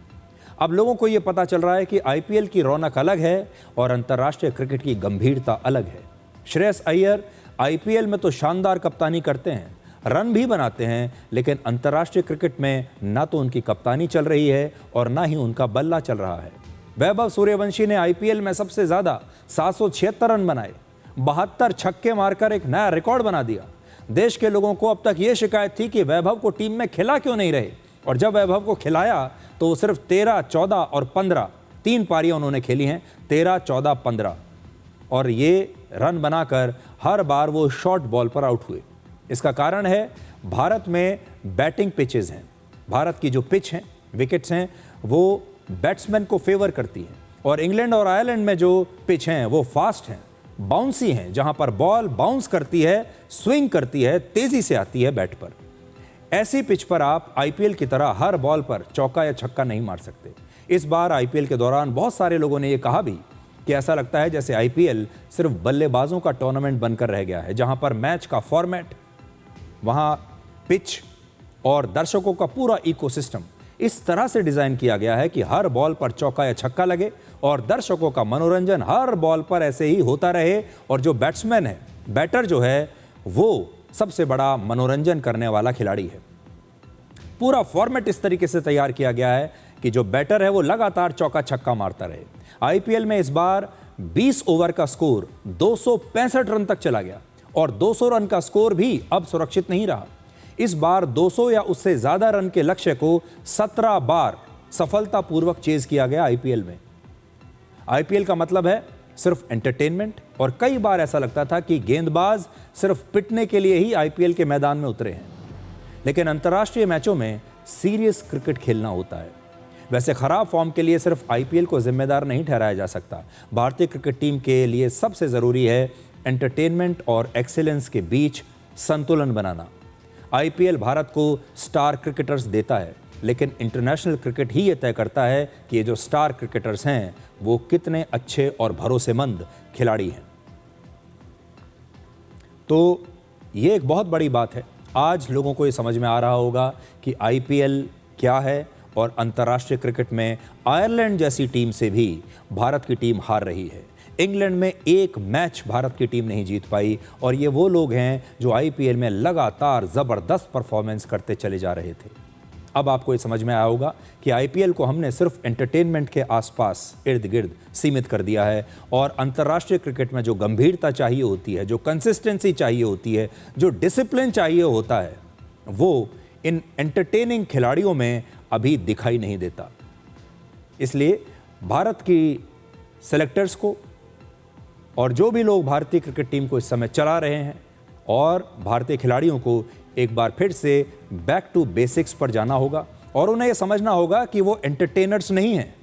अब लोगों को यह पता चल रहा है कि आईपीएल की रौनक अलग है और अंतर्राष्ट्रीय क्रिकेट की गंभीरता अलग है। श्रेयस अय्यर आईपीएल में तो शानदार कप्तानी करते हैं, रन भी बनाते हैं, लेकिन अंतर्राष्ट्रीय क्रिकेट में ना तो उनकी कप्तानी चल रही है और ना ही उनका बल्ला चल रहा है। वैभव सूर्यवंशी ने आईपीएल में सबसे ज्यादा 776 रन बनाए, 72 छक्के मारकर एक नया रिकॉर्ड बना दिया। देश के लोगों को अब तक ये शिकायत थी कि वैभव को टीम में खिला क्यों नहीं रहे, और जब वैभव को खिलाया तो वो सिर्फ 13, 14 और 15 3 पारियां उन्होंने खेली हैं, 13, 14, 15, और ये रन बनाकर हर बार वो शॉर्ट बॉल पर आउट हुए। इसका कारण है भारत में बैटिंग पिचेस हैं। भारत की जो पिच हैं, विकेट्स हैं, वो बैट्समैन को फेवर करती है और इंग्लैंड और आयरलैंड में जो पिच हैं वो फास्ट हैं, बाउंसी हैं, जहां पर बॉल बाउंस करती है, स्विंग करती है, तेजी से आती है बैट पर। ऐसी पिच पर आप आईपीएल की तरह हर बॉल पर चौका या छक्का नहीं मार सकते। इस बार आईपीएल के दौरान बहुत सारे लोगों ने यह कहा भी कि ऐसा लगता है जैसे आईपीएल सिर्फ बल्लेबाजों का टूर्नामेंट बनकर रह गया है, जहां पर मैच का फॉर्मेट, वहां पिच और दर्शकों का पूरा इकोसिस्टम इस तरह से डिजाइन किया गया है कि हर बॉल पर चौका या छक्का लगे और दर्शकों का मनोरंजन हर बॉल पर ऐसे ही होता रहे और जो बैट्समैन है, बैटर जो है, वो सबसे बड़ा मनोरंजन करने वाला खिलाड़ी है। पूरा फॉर्मेट इस तरीके से तैयार किया गया है कि जो बैटर है वो लगातार चौका छक्का मारता रहे। आईपीएल में इस बार 20 ओवर का स्कोर 265 रन तक चला गया और 200 रन का स्कोर भी अब सुरक्षित नहीं रहा। इस बार 200 या उससे ज्यादा रन के लक्ष्य को 17 बार सफलतापूर्वक चेज किया गया आईपीएल में। आईपीएल का मतलब है सिर्फ एंटरटेनमेंट, और कई बार ऐसा लगता था कि गेंदबाज सिर्फ पिटने के लिए ही आईपीएल के मैदान में उतरे हैं। लेकिन अंतर्राष्ट्रीय मैचों में सीरियस क्रिकेट खेलना होता है। वैसे खराब फॉर्म के लिए सिर्फ आईपीएल को जिम्मेदार नहीं ठहराया जा सकता। भारतीय क्रिकेट टीम के लिए सबसे जरूरी है एंटरटेनमेंट और एक्सीलेंस के बीच संतुलन बनाना। आईपीएल भारत को स्टार क्रिकेटर्स देता है, लेकिन इंटरनेशनल क्रिकेट ही ये तय करता है कि ये जो स्टार क्रिकेटर्स हैं वो कितने अच्छे और भरोसेमंद खिलाड़ी हैं। तो ये एक बहुत बड़ी बात है। आज लोगों को ये समझ में आ रहा होगा कि आईपीएल क्या है, और अंतर्राष्ट्रीय क्रिकेट में आयरलैंड जैसी टीम से भी भारत की टीम हार रही है। इंग्लैंड में एक मैच भारत की टीम नहीं जीत पाई, और ये वो लोग हैं जो आईपीएल में लगातार ज़बरदस्त परफॉर्मेंस करते चले जा रहे थे। अब आपको ये समझ में आया होगा कि आईपीएल को हमने सिर्फ एंटरटेनमेंट के आसपास इर्द गिर्द सीमित कर दिया है, और अंतर्राष्ट्रीय क्रिकेट में जो गंभीरता चाहिए होती है, जो कंसिस्टेंसी चाहिए होती है, जो डिसिप्लिन चाहिए होता है, वो इन एंटरटेनिंग खिलाड़ियों में अभी दिखाई नहीं देता। इसलिए भारत की सेलेक्टर्स को और जो भी लोग भारतीय क्रिकेट टीम को इस समय चला रहे हैं, और भारतीय खिलाड़ियों को एक बार फिर से बैक टू बेसिक्स पर जाना होगा, और उन्हें यह समझना होगा कि वो एंटरटेनर्स नहीं हैं,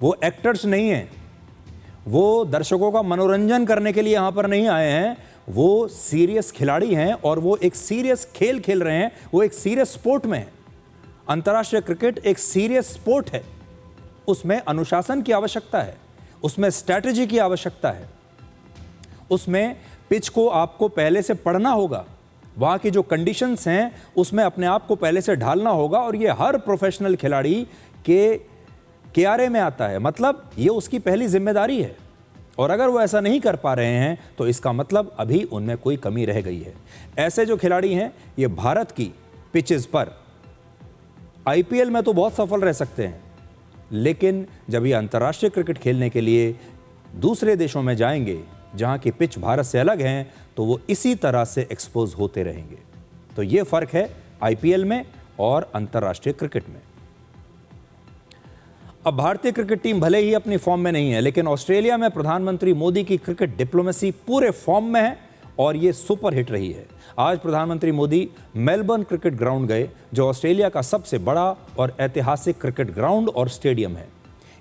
वो एक्टर्स नहीं हैं, वो दर्शकों का मनोरंजन करने के लिए यहाँ पर नहीं आए हैं। वो सीरियस खिलाड़ी हैं और वो एक सीरियस खेल खेल रहे हैं, वो एक सीरियस स्पोर्ट में है। अंतर्राष्ट्रीय क्रिकेट एक सीरियस स्पोर्ट है, उसमें अनुशासन की आवश्यकता है, उसमें स्ट्रैटेजी की आवश्यकता है, उसमें पिच को आपको पहले से पढ़ना होगा, वहाँ की जो कंडीशंस हैं उसमें अपने आप को पहले से ढालना होगा, और ये हर प्रोफेशनल खिलाड़ी के कियारे में आता है। मतलब ये उसकी पहली जिम्मेदारी है, और अगर वो ऐसा नहीं कर पा रहे हैं तो इसका मतलब अभी उनमें कोई कमी रह गई है। ऐसे जो खिलाड़ी हैं ये भारत की पिचेस पर आईपीएल में तो बहुत सफल रह सकते हैं, लेकिन जब ये अंतर्राष्ट्रीय क्रिकेट खेलने के लिए दूसरे देशों में जाएंगे जहां की पिच भारत से अलग हैं, तो वो इसी तरह से एक्सपोज होते रहेंगे। तो ये फर्क है आईपीएल में और अंतर्राष्ट्रीय क्रिकेट में। अब भारतीय क्रिकेट टीम भले ही अपनी फॉर्म में नहीं है, लेकिन ऑस्ट्रेलिया में प्रधानमंत्री मोदी की क्रिकेट डिप्लोमेसी पूरे फॉर्म में है, और ये सुपर हिट रही है। आज प्रधानमंत्री मोदी मेलबर्न क्रिकेट ग्राउंड गए, जो ऑस्ट्रेलिया का सबसे बड़ा और ऐतिहासिक क्रिकेट ग्राउंड और स्टेडियम है।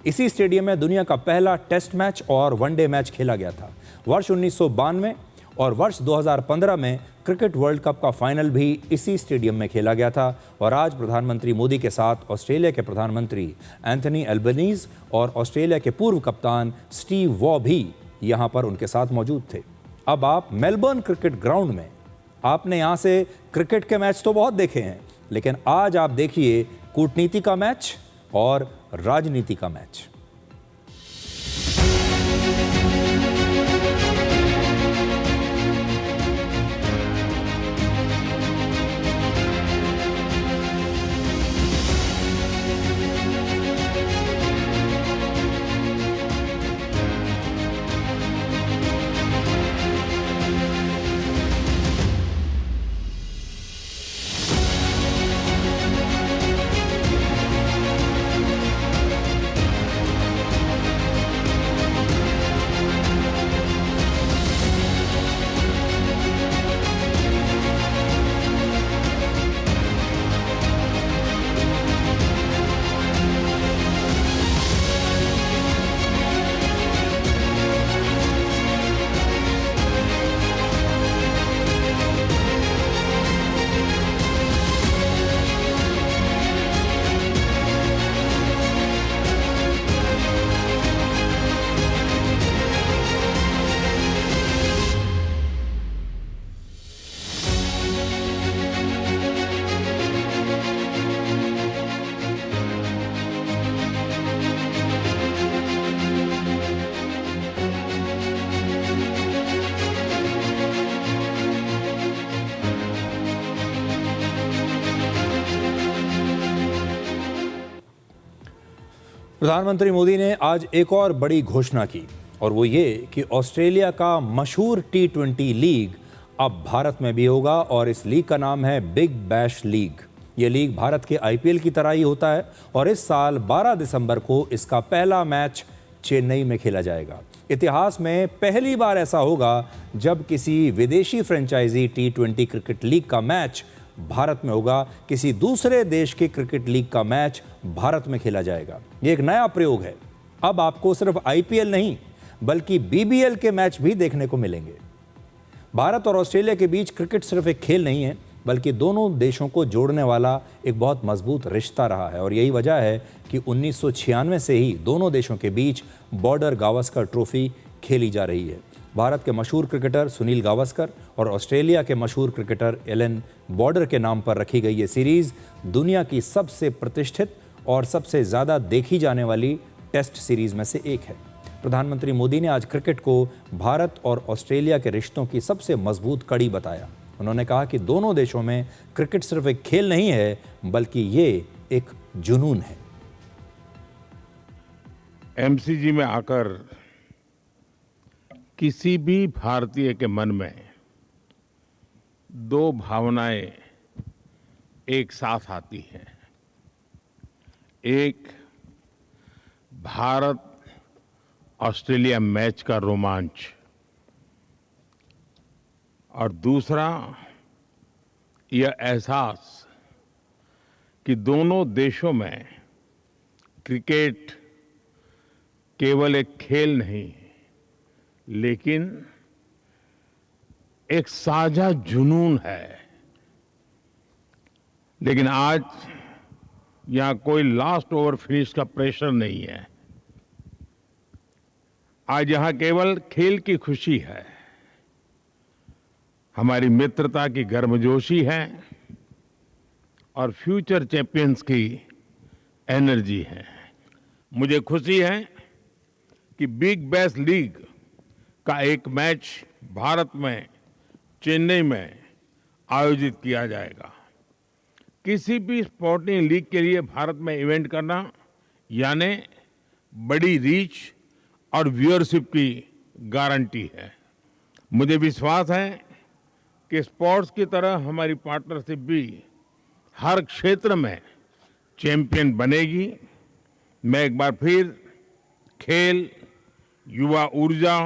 इसी स्टेडियम में दुनिया का पहला टेस्ट मैच और वनडे मैच खेला गया था। वर्ष 1992 और वर्ष 2015 में क्रिकेट वर्ल्ड कप का फाइनल भी इसी स्टेडियम में खेला गया था। और आज प्रधानमंत्री मोदी के साथ ऑस्ट्रेलिया के प्रधानमंत्री एंथनी एल्बनीज और ऑस्ट्रेलिया के पूर्व कप्तान स्टीव वॉ भी यहाँ पर उनके साथ मौजूद थे। अब आप मेलबर्न क्रिकेट ग्राउंड में, आपने यहाँ से क्रिकेट के मैच तो बहुत देखे हैं, लेकिन आज आप देखिए कूटनीति का मैच और राजनीति का मैच। प्रधानमंत्री मोदी ने आज एक और बड़ी घोषणा की और वो ये कि ऑस्ट्रेलिया का मशहूर T20 लीग अब भारत में भी होगा और इस लीग का नाम है बिग बैश लीग। ये लीग भारत के IPL की तरह ही होता है और इस साल 12 दिसंबर को इसका पहला मैच चेन्नई में खेला जाएगा। इतिहास में पहली बार ऐसा होगा जब किसी विदेशी फ्रेंचाइजी T20 क्रिकेट लीग का मैच भारत में होगा, किसी दूसरे देश के क्रिकेट लीग का मैच भारत में खेला जाएगा। ये एक नया प्रयोग है। अब आपको सिर्फ IPL नहीं बल्कि BBL के मैच भी देखने को मिलेंगे। भारत और ऑस्ट्रेलिया के बीच क्रिकेट सिर्फ एक खेल नहीं है बल्कि दोनों देशों को जोड़ने वाला एक बहुत मजबूत रिश्ता रहा है और यही वजह है कि 1996 से ही दोनों देशों के बीच बॉर्डर गावस्कर ट्रॉफी खेली जा रही है। भारत के मशहूर क्रिकेटर सुनील गावस्कर और ऑस्ट्रेलिया के मशहूर क्रिकेटर एलन बॉर्डर के नाम पर रखी गई ये सीरीज़ दुनिया की सबसे प्रतिष्ठित और सबसे ज़्यादा देखी जाने वाली टेस्ट सीरीज़ में से एक है। प्रधानमंत्री मोदी ने आज क्रिकेट को भारत और ऑस्ट्रेलिया के रिश्तों की सबसे मजबूत कड़ी बताया। उन्होंने कहा कि दोनों देशों में क्रिकेट सिर्फ एक खेल नहीं है बल्कि ये एक जुनून है। MCG में आकर किसी भी भारतीय के मन में दो भावनाएं एक साथ आती हैं। एक भारत ऑस्ट्रेलिया मैच का रोमांच और दूसरा यह एहसास कि दोनों देशों में क्रिकेट केवल एक खेल नहीं लेकिन एक साझा जुनून है। लेकिन आज यहां कोई लास्ट ओवर फिनिश का प्रेशर नहीं है। आज यहां केवल खेल की खुशी है, हमारी मित्रता की गर्मजोशी है और फ्यूचर चैंपियंस की एनर्जी है। मुझे खुशी है कि बिग बैश लीग का एक मैच भारत में चेन्नई में आयोजित किया जाएगा। किसी भी स्पोर्टिंग लीग के लिए भारत में इवेंट करना यानी बड़ी रीच और व्यूअरशिप की गारंटी है। मुझे विश्वास है कि स्पोर्ट्स की तरह हमारी पार्टनरशिप भी हर क्षेत्र में चैंपियन बनेगी। मैं एक बार फिर खेल, युवा ऊर्जा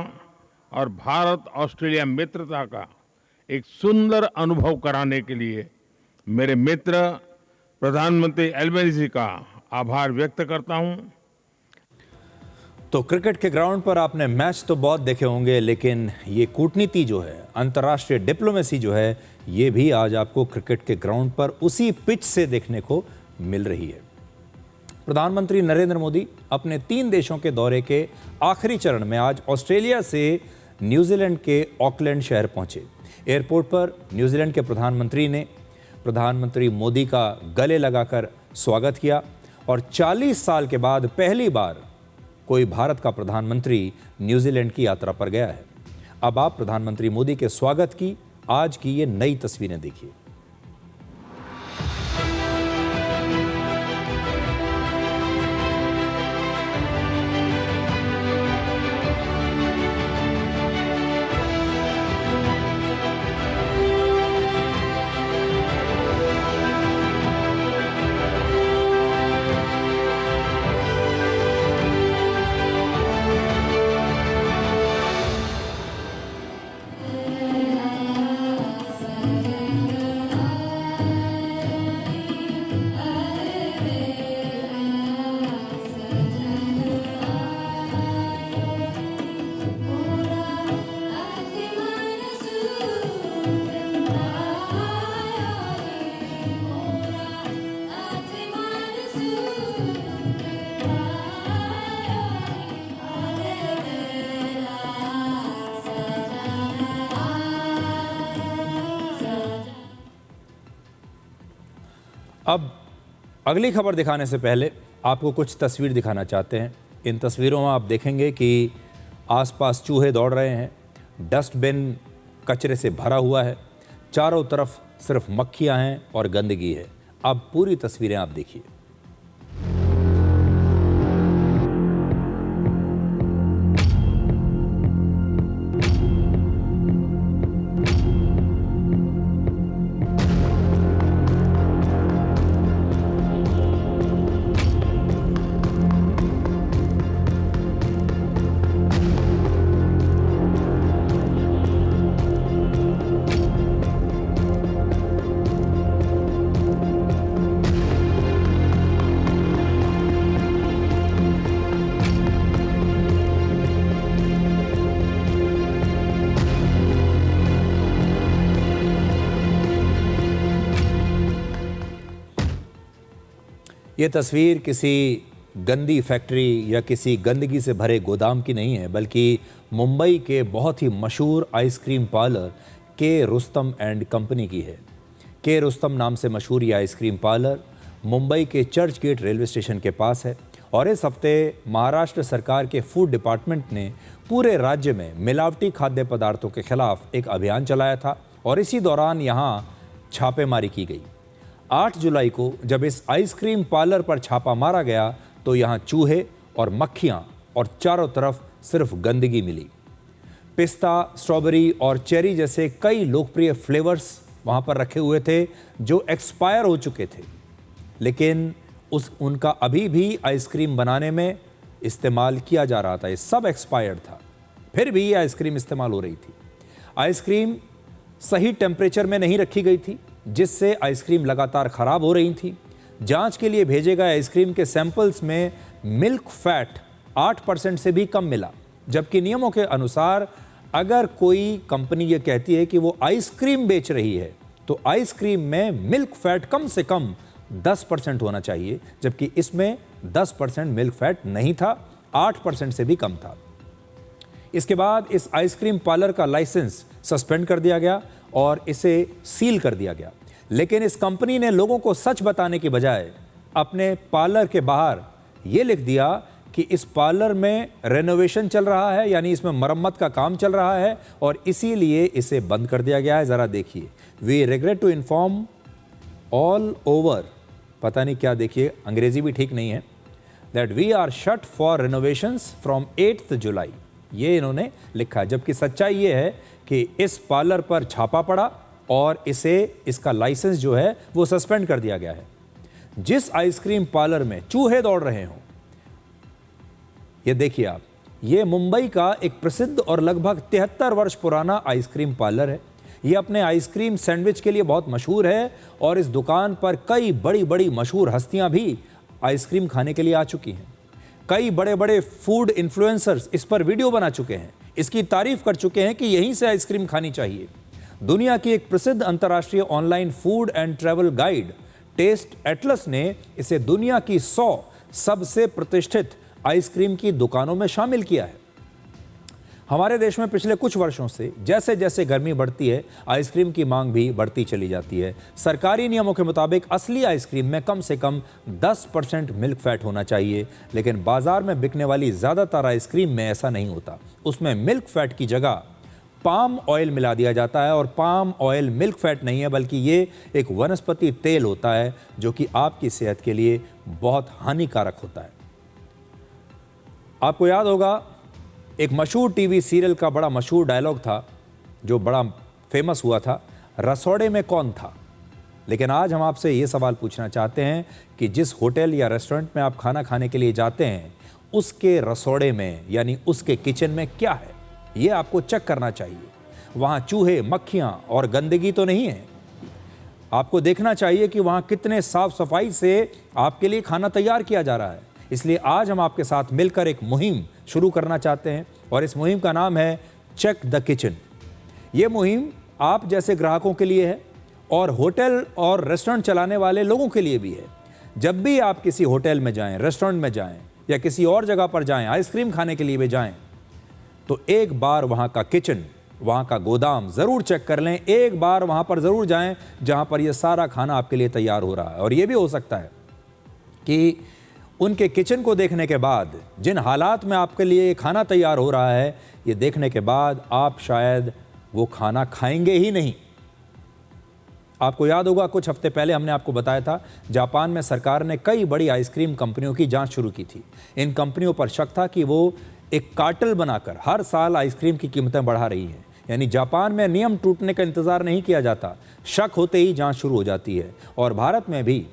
और भारत ऑस्ट्रेलिया मित्रता का एक सुंदर अनुभव कराने के लिए मेरे मित्र प्रधानमंत्री एल्बनीज़ी का आभार व्यक्त करता हूं। तो क्रिकेट के ग्राउंड पर आपने मैच तो बहुत देखे होंगे लेकिन ये कूटनीति जो है, अंतर्राष्ट्रीय डिप्लोमेसी जो है, ये भी आज आपको क्रिकेट के ग्राउंड पर उसी पिच से देखने को मिल रही है। प्रधानमंत्री नरेंद्र मोदी अपने 3 देशों के दौरे के आखिरी चरण में आज ऑस्ट्रेलिया से न्यूजीलैंड के ऑकलैंड शहर पहुंचे। एयरपोर्ट पर न्यूजीलैंड के प्रधानमंत्री ने प्रधानमंत्री मोदी का गले लगाकर स्वागत किया और 40 साल के बाद पहली बार कोई भारत का प्रधानमंत्री न्यूजीलैंड की यात्रा पर गया है। अब आप प्रधानमंत्री मोदी के स्वागत की आज की ये नई तस्वीरें देखिए। अब अगली खबर दिखाने से पहले आपको कुछ तस्वीर दिखाना चाहते हैं। इन तस्वीरों में आप देखेंगे कि आसपास चूहे दौड़ रहे हैं, डस्टबिन कचरे से भरा हुआ है, चारों तरफ सिर्फ मक्खियां हैं और गंदगी है। अब पूरी तस्वीरें आप देखिए। ये तस्वीर किसी गंदी फैक्ट्री या किसी गंदगी से भरे गोदाम की नहीं है, बल्कि मुंबई के बहुत ही मशहूर आइसक्रीम पार्लर के रुस्तम एंड कंपनी की है। के रुस्तम नाम से मशहूर ये आइसक्रीम पार्लर मुंबई के चर्च गेट रेलवे स्टेशन के पास है और इस हफ्ते महाराष्ट्र सरकार के फूड डिपार्टमेंट ने पूरे राज्य में मिलावटी खाद्य पदार्थों के खिलाफ एक अभियान चलाया था और इसी दौरान यहाँ छापेमारी की गई। 8 जुलाई को जब इस आइसक्रीम पार्लर पर छापा मारा गया तो यहाँ चूहे और मक्खियाँ और चारों तरफ सिर्फ गंदगी मिली। पिस्ता, स्ट्रॉबेरी और चेरी जैसे कई लोकप्रिय फ्लेवर्स वहाँ पर रखे हुए थे जो एक्सपायर हो चुके थे, लेकिन उनका अभी भी आइसक्रीम बनाने में इस्तेमाल किया जा रहा था। ये सब एक्सपायर्ड था, फिर भी ये आइसक्रीम इस्तेमाल हो रही थी। आइसक्रीम सही टेम्परेचर में नहीं रखी गई थी, जिससे आइसक्रीम लगातार ख़राब हो रही थी। जांच के लिए भेजे गए आइसक्रीम के सैंपल्स में मिल्क फैट 8% से भी कम मिला, जबकि नियमों के अनुसार अगर कोई कंपनी ये कहती है कि वो आइसक्रीम बेच रही है तो आइसक्रीम में मिल्क फैट कम से कम 10% होना चाहिए, जबकि इसमें 10% मिल्क फैट नहीं था, 8% से भी कम था। इसके बाद इस आइसक्रीम पार्लर का लाइसेंस सस्पेंड कर दिया गया और इसे सील कर दिया गया। लेकिन इस कंपनी ने लोगों को सच बताने की बजाय अपने पार्लर के बाहर ये लिख दिया कि इस पार्लर में रेनोवेशन चल रहा है, यानी इसमें मरम्मत का काम चल रहा है और इसीलिए इसे बंद कर दिया गया है। ज़रा देखिए, we regret to inform all over, पता नहीं क्या, देखिए अंग्रेजी भी ठीक नहीं है, that we are shut for renovations from 8 July, ये इन्होंने लिखा है। जबकि सच्चाई ये है कि इस पार्लर पर छापा पड़ा और इसका लाइसेंस जो है वो सस्पेंड कर दिया गया है। जिस आइसक्रीम पार्लर में चूहे दौड़ रहे हों, ये देखिए आप, ये मुंबई का एक प्रसिद्ध और लगभग 73 वर्ष पुराना आइसक्रीम पार्लर है। ये अपने आइसक्रीम सैंडविच के लिए बहुत मशहूर है और इस दुकान पर कई बड़ी बड़ी मशहूर हस्तियां भी आइसक्रीम खाने के लिए आ चुकी हैं। कई बड़े बड़े फूड इन्फ्लुएंसर्स इस पर वीडियो बना चुके हैं, इसकी तारीफ कर चुके हैं कि यहीं से आइसक्रीम खानी चाहिए। दुनिया की एक प्रसिद्ध अंतर्राष्ट्रीय online food and travel guide Taste Atlas ने इसे दुनिया की 100 सबसे प्रतिष्ठित आइसक्रीम की दुकानों में शामिल किया है। हमारे देश में पिछले कुछ वर्षों से जैसे जैसे गर्मी बढ़ती है, आइसक्रीम की मांग भी बढ़ती चली जाती है। सरकारी नियमों के मुताबिक असली आइसक्रीम में कम से कम 10% मिल्क फैट होना चाहिए, लेकिन बाजार में बिकने वाली ज़्यादातर आइसक्रीम में ऐसा नहीं होता। उसमें मिल्क फैट की जगह पाम ऑयल मिला दिया जाता है और पाम ऑयल मिल्क फैट नहीं है, बल्कि ये एक वनस्पति तेल होता है जो कि आपकी सेहत के लिए बहुत हानिकारक होता है। आपको याद होगा एक मशहूर टीवी सीरियल का बड़ा मशहूर डायलॉग था जो बड़ा फेमस हुआ था, रसोड़े में कौन था। लेकिन आज हम आपसे ये सवाल पूछना चाहते हैं कि जिस होटल या रेस्टोरेंट में आप खाना खाने के लिए जाते हैं, उसके रसोड़े में यानी उसके किचन में क्या है, ये आपको चेक करना चाहिए। वहाँ चूहे, मक्खियाँ और गंदगी तो नहीं है। आपको देखना चाहिए कि वहाँ कितने साफ सफाई से आपके लिए खाना तैयार किया जा रहा है। इसलिए आज हम आपके साथ मिलकर एक मुहिम शुरू करना चाहते हैं और इस मुहिम का नाम है चेक द किचन। ये मुहिम आप जैसे ग्राहकों के लिए है और होटल और रेस्टोरेंट चलाने वाले लोगों के लिए भी है। जब भी आप किसी होटल में जाएं, रेस्टोरेंट में जाएं या किसी और जगह पर जाएं, आइसक्रीम खाने के लिए भी जाएं, तो एक बार वहाँ का किचन, वहाँ का गोदाम ज़रूर चेक कर लें। एक बार वहाँ पर ज़रूर जाएं जहाँ पर यह सारा खाना आपके लिए तैयार हो रहा है। और ये भी हो सकता है कि उनके किचन को देखने के बाद, जिन हालात में आपके लिए खाना तैयार हो रहा है, ये देखने के बाद आप शायद वो खाना खाएंगे ही नहीं। आपको याद होगा कुछ हफ्ते पहले हमने आपको बताया था, जापान में सरकार ने कई बड़ी आइसक्रीम कंपनियों की जांच शुरू की थी। इन कंपनियों पर शक था कि वो एक कार्टेल बनाकर हर साल आइसक्रीम की कीमतें बढ़ा रही हैं। यानी जापान में नियम टूटने का इंतज़ार नहीं किया जाता, शक होते ही जांच शुरू हो जाती है। और भारत में भी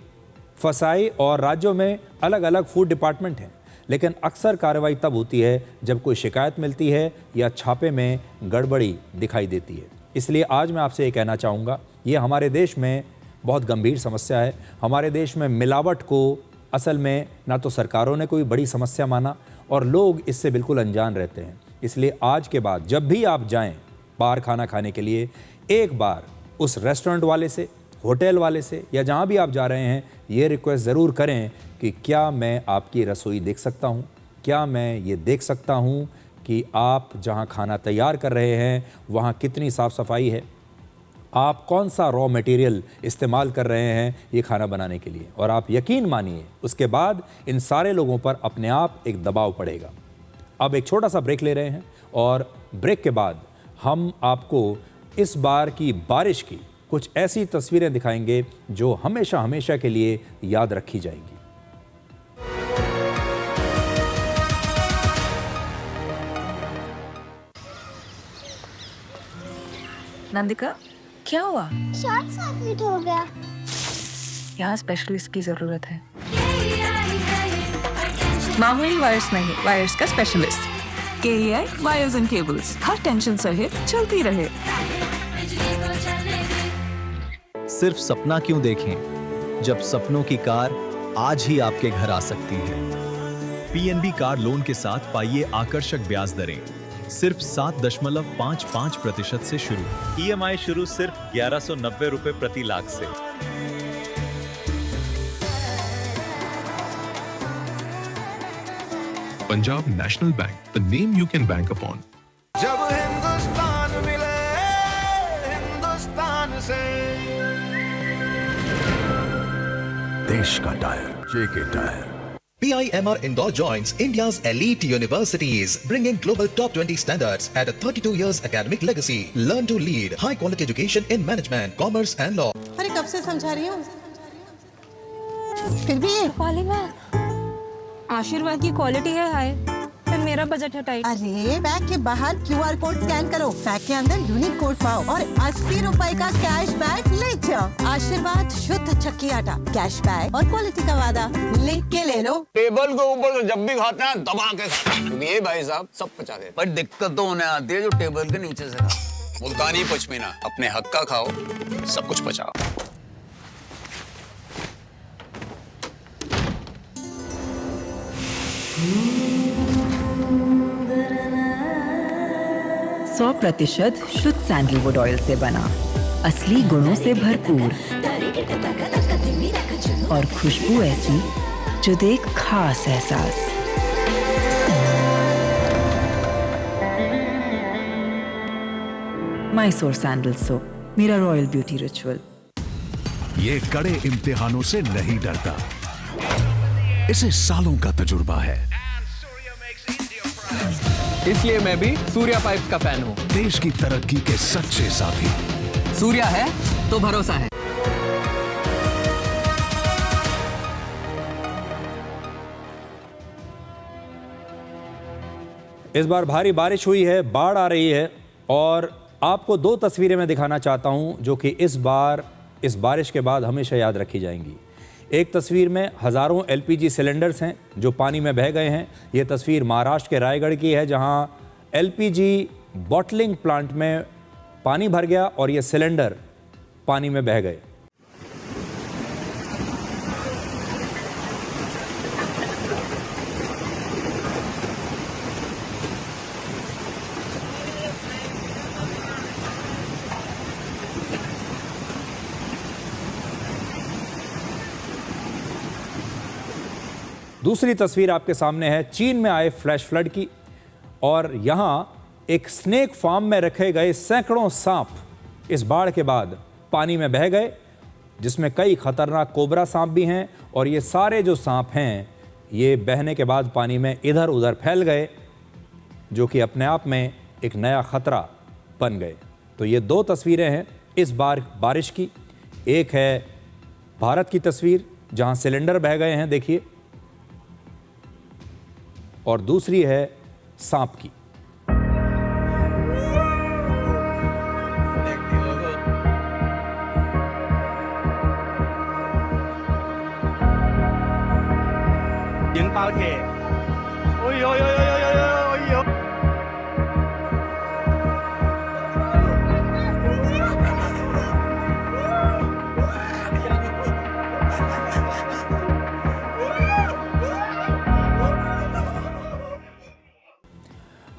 फसाई और राज्यों में अलग अलग फूड डिपार्टमेंट हैं, लेकिन अक्सर कार्रवाई तब होती है जब कोई शिकायत मिलती है या छापे में गड़बड़ी दिखाई देती है। इसलिए आज मैं आपसे ये कहना चाहूँगा, ये हमारे देश में बहुत गंभीर समस्या है। हमारे देश में मिलावट को असल में ना तो सरकारों ने कोई बड़ी समस्या माना और लोग इससे बिल्कुल अनजान रहते हैं। इसलिए आज के बाद जब भी आप जाएं बाहर खाना खाने के लिए, एक बार उस रेस्टोरेंट वाले से होटल वाले से या जहाँ भी आप जा रहे हैं, ये रिक्वेस्ट ज़रूर करें कि क्या मैं आपकी रसोई देख सकता हूँ, क्या मैं ये देख सकता हूँ कि आप जहाँ खाना तैयार कर रहे हैं वहाँ कितनी साफ़ सफाई है, आप कौन सा रॉ मटेरियल इस्तेमाल कर रहे हैं ये खाना बनाने के लिए। और आप यकीन मानिए उसके बाद इन सारे लोगों पर अपने आप एक दबाव पड़ेगा। अब एक छोटा सा ब्रेक ले रहे हैं और ब्रेक के बाद हम आपको इस बार की बारिश की कुछ ऐसी तस्वीरें दिखाएंगे जो हमेशा हमेशा के लिए याद रखी जाएंगी। नंदिका, क्या हुआ? शॉर्ट सर्किट हो गया। यहाँ स्पेशलिस्ट की जरूरत है। मामूली वायर्स नहीं, वायर्स का specialist. KEI wires and cables, her tension सहे चलती रहे। सिर्फ सपना क्यों देखें जब सपनों की कार आज ही आपके घर आ सकती है। PNB कार लोन के साथ पाइए आकर्षक ब्याज दरें सिर्फ 7.55% से शुरू। EMI शुरू सिर्फ 1190 रुपए प्रति लाख से। Punjab National Bank, the name you can bank upon. जब हिंदुस्तान मिले हिंदुस्तान से, देश का tyre, JK tyre. PIMR Indore joins India's elite universities, bringing global top 20 standards at a 32 years academic legacy. Learn to lead high quality education in management, commerce and law. अरे कब से समझा रही हूँ, फिर भी आशीर्वाद की क्वालिटी है हाय, फिर मेरा बजट है टाइट। अरे बैग के बाहर QR कोड स्कैन करो, बैग के अंदर यूनिक कोड पाओ और 80 रुपए का कैश बैक ले जाओ। आशीर्वाद शुद्ध चक्की आटा, कैश बैक और क्वालिटी का वादा, लिख के ले लो। टेबल के ऊपर तो जब भी खाते हैं दबा के खाते हैं, ये भाई साहब सब पचा देते। पर दिक्कत तो उन्हें आती है जो टेबल के नीचे से खाते। मुल्तानी पश्मीना, अपने हक का खाओ, सब कुछ पचाओ। सौ % शुद्ध सैंडलवुड ऑयल से बना, असली गुणों से भरपूर और खुशबू ऐसी जो दे एक खास एहसास। मैसूर सैंडल सोप, मेरा रॉयल ब्यूटी रिचुअल। ये कड़े इम्तिहानों से नहीं डरता, इसे सालों का तजुर्बा है। इसलिए मैं भी सूर्या पाइप्स का फैन हूँ। देश की तरक्की के सच्चे साथी। सूर्या है तो भरोसा है। इस बार भारी बारिश हुई है, बाढ़ आ रही है और आपको दो तस्वीरें मैं दिखाना चाहता हूं जो कि इस बार इस बारिश के बाद हमेशा याद रखी जाएंगी। एक तस्वीर में हज़ारों LPG सिलेंडर्स हैं जो पानी में बह गए हैं। ये तस्वीर महाराष्ट्र के रायगढ़ की है जहां LPG बॉटलिंग प्लांट में पानी भर गया और ये सिलेंडर पानी में बह गए। दूसरी तस्वीर आपके सामने है चीन में आए फ्लैश फ्लड की और यहाँ एक स्नेक फार्म में रखे गए सैकड़ों सांप इस बाढ़ के बाद पानी में बह गए, जिसमें कई खतरनाक कोबरा सांप भी हैं और ये सारे जो सांप हैं ये बहने के बाद पानी में इधर उधर फैल गए, जो कि अपने आप में एक नया खतरा बन गए। तो ये दो तस्वीरें हैं इस बार बारिश की। एक है भारत की तस्वीर जहाँ सिलेंडर बह गए हैं, देखिए, और दूसरी है सांप की।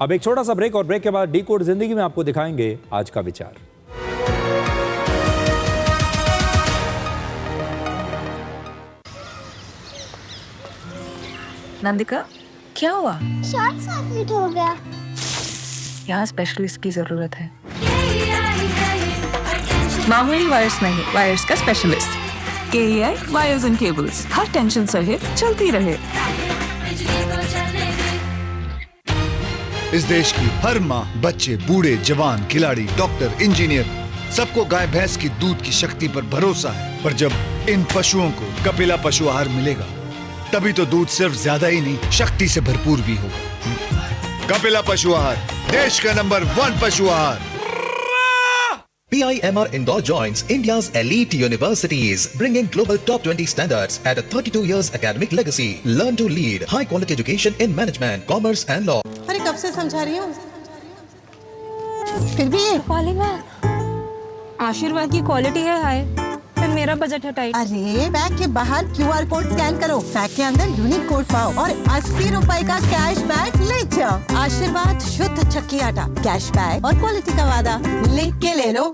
अब एक छोटा सा ब्रेक और ब्रेक के बाद डी कोड जिंदगी में आपको दिखाएंगे आज का विचार। नंदिका, क्या हुआ? शॉर्ट सर्किट हो गया। यहाँ स्पेशलिस्ट की जरूरत है। मामूली वायर्स नहीं, वायर्स का specialist. KEI wires and cables, her tension सहे चलती रहे। इस देश की हर माँ, बच्चे, बूढ़े, जवान, खिलाड़ी, डॉक्टर, इंजीनियर, सबको गाय भैंस की दूध की शक्ति पर भरोसा है। पर जब इन पशुओं को कपिला पशु आहार मिलेगा, तभी तो दूध सिर्फ ज्यादा ही नहीं, शक्ति से भरपूर भी होगा। कपिला पशु आहार, देश का नंबर 1 पशु आहार। PIMR Indore joins India's elite universities, bringing global top 20 standards at a 32 years academic legacy. Learn to lead, high quality education in management, commerce and law. अरे कब से समझा रही हूँ, फिर भी आशीर्वाद की क्वालिटी है हाय, फिर मेरा बजट है टाइट। अरे बैग के बाहर QR कोड स्कैन करो, बैग के अंदर यूनिक कोड पाओ और 80 रुपए का कैश बैक ले जाओ। आशीर्वाद शुद्ध चक्की आटा, कैश बैक और क्वालिटी का वादा लिख के ले लो।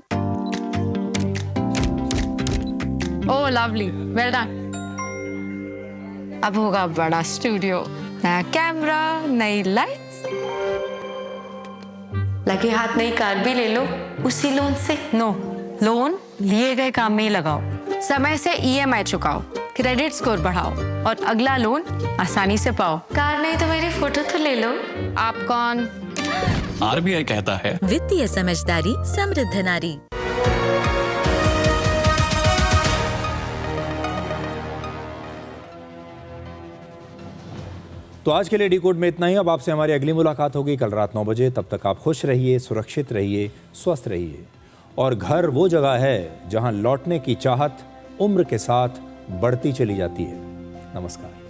Oh lovely, well done. अब होगा बड़ा स्टूडियो, नया कैमरा, नई लाइट्स, लगे हाथ नई कार भी ले लो उसी लोन से। नो, लोन लिए गए काम में ही लगाओ, समय से EMI चुकाओ, क्रेडिट स्कोर बढ़ाओ और अगला लोन आसानी से पाओ। कार नहीं तो मेरी फोटो तो ले लो। आप कौन? RBI कहता है वित्तीय समझदारी समृद्ध नारी। तो आज के लिए डिकोड में इतना ही। अब आपसे हमारी अगली मुलाकात होगी कल रात 9 बजे। तब तक आप खुश रहिए, सुरक्षित रहिए, स्वस्थ रहिए। और घर वो जगह है जहां लौटने की चाहत उम्र के साथ बढ़ती चली जाती है। नमस्कार।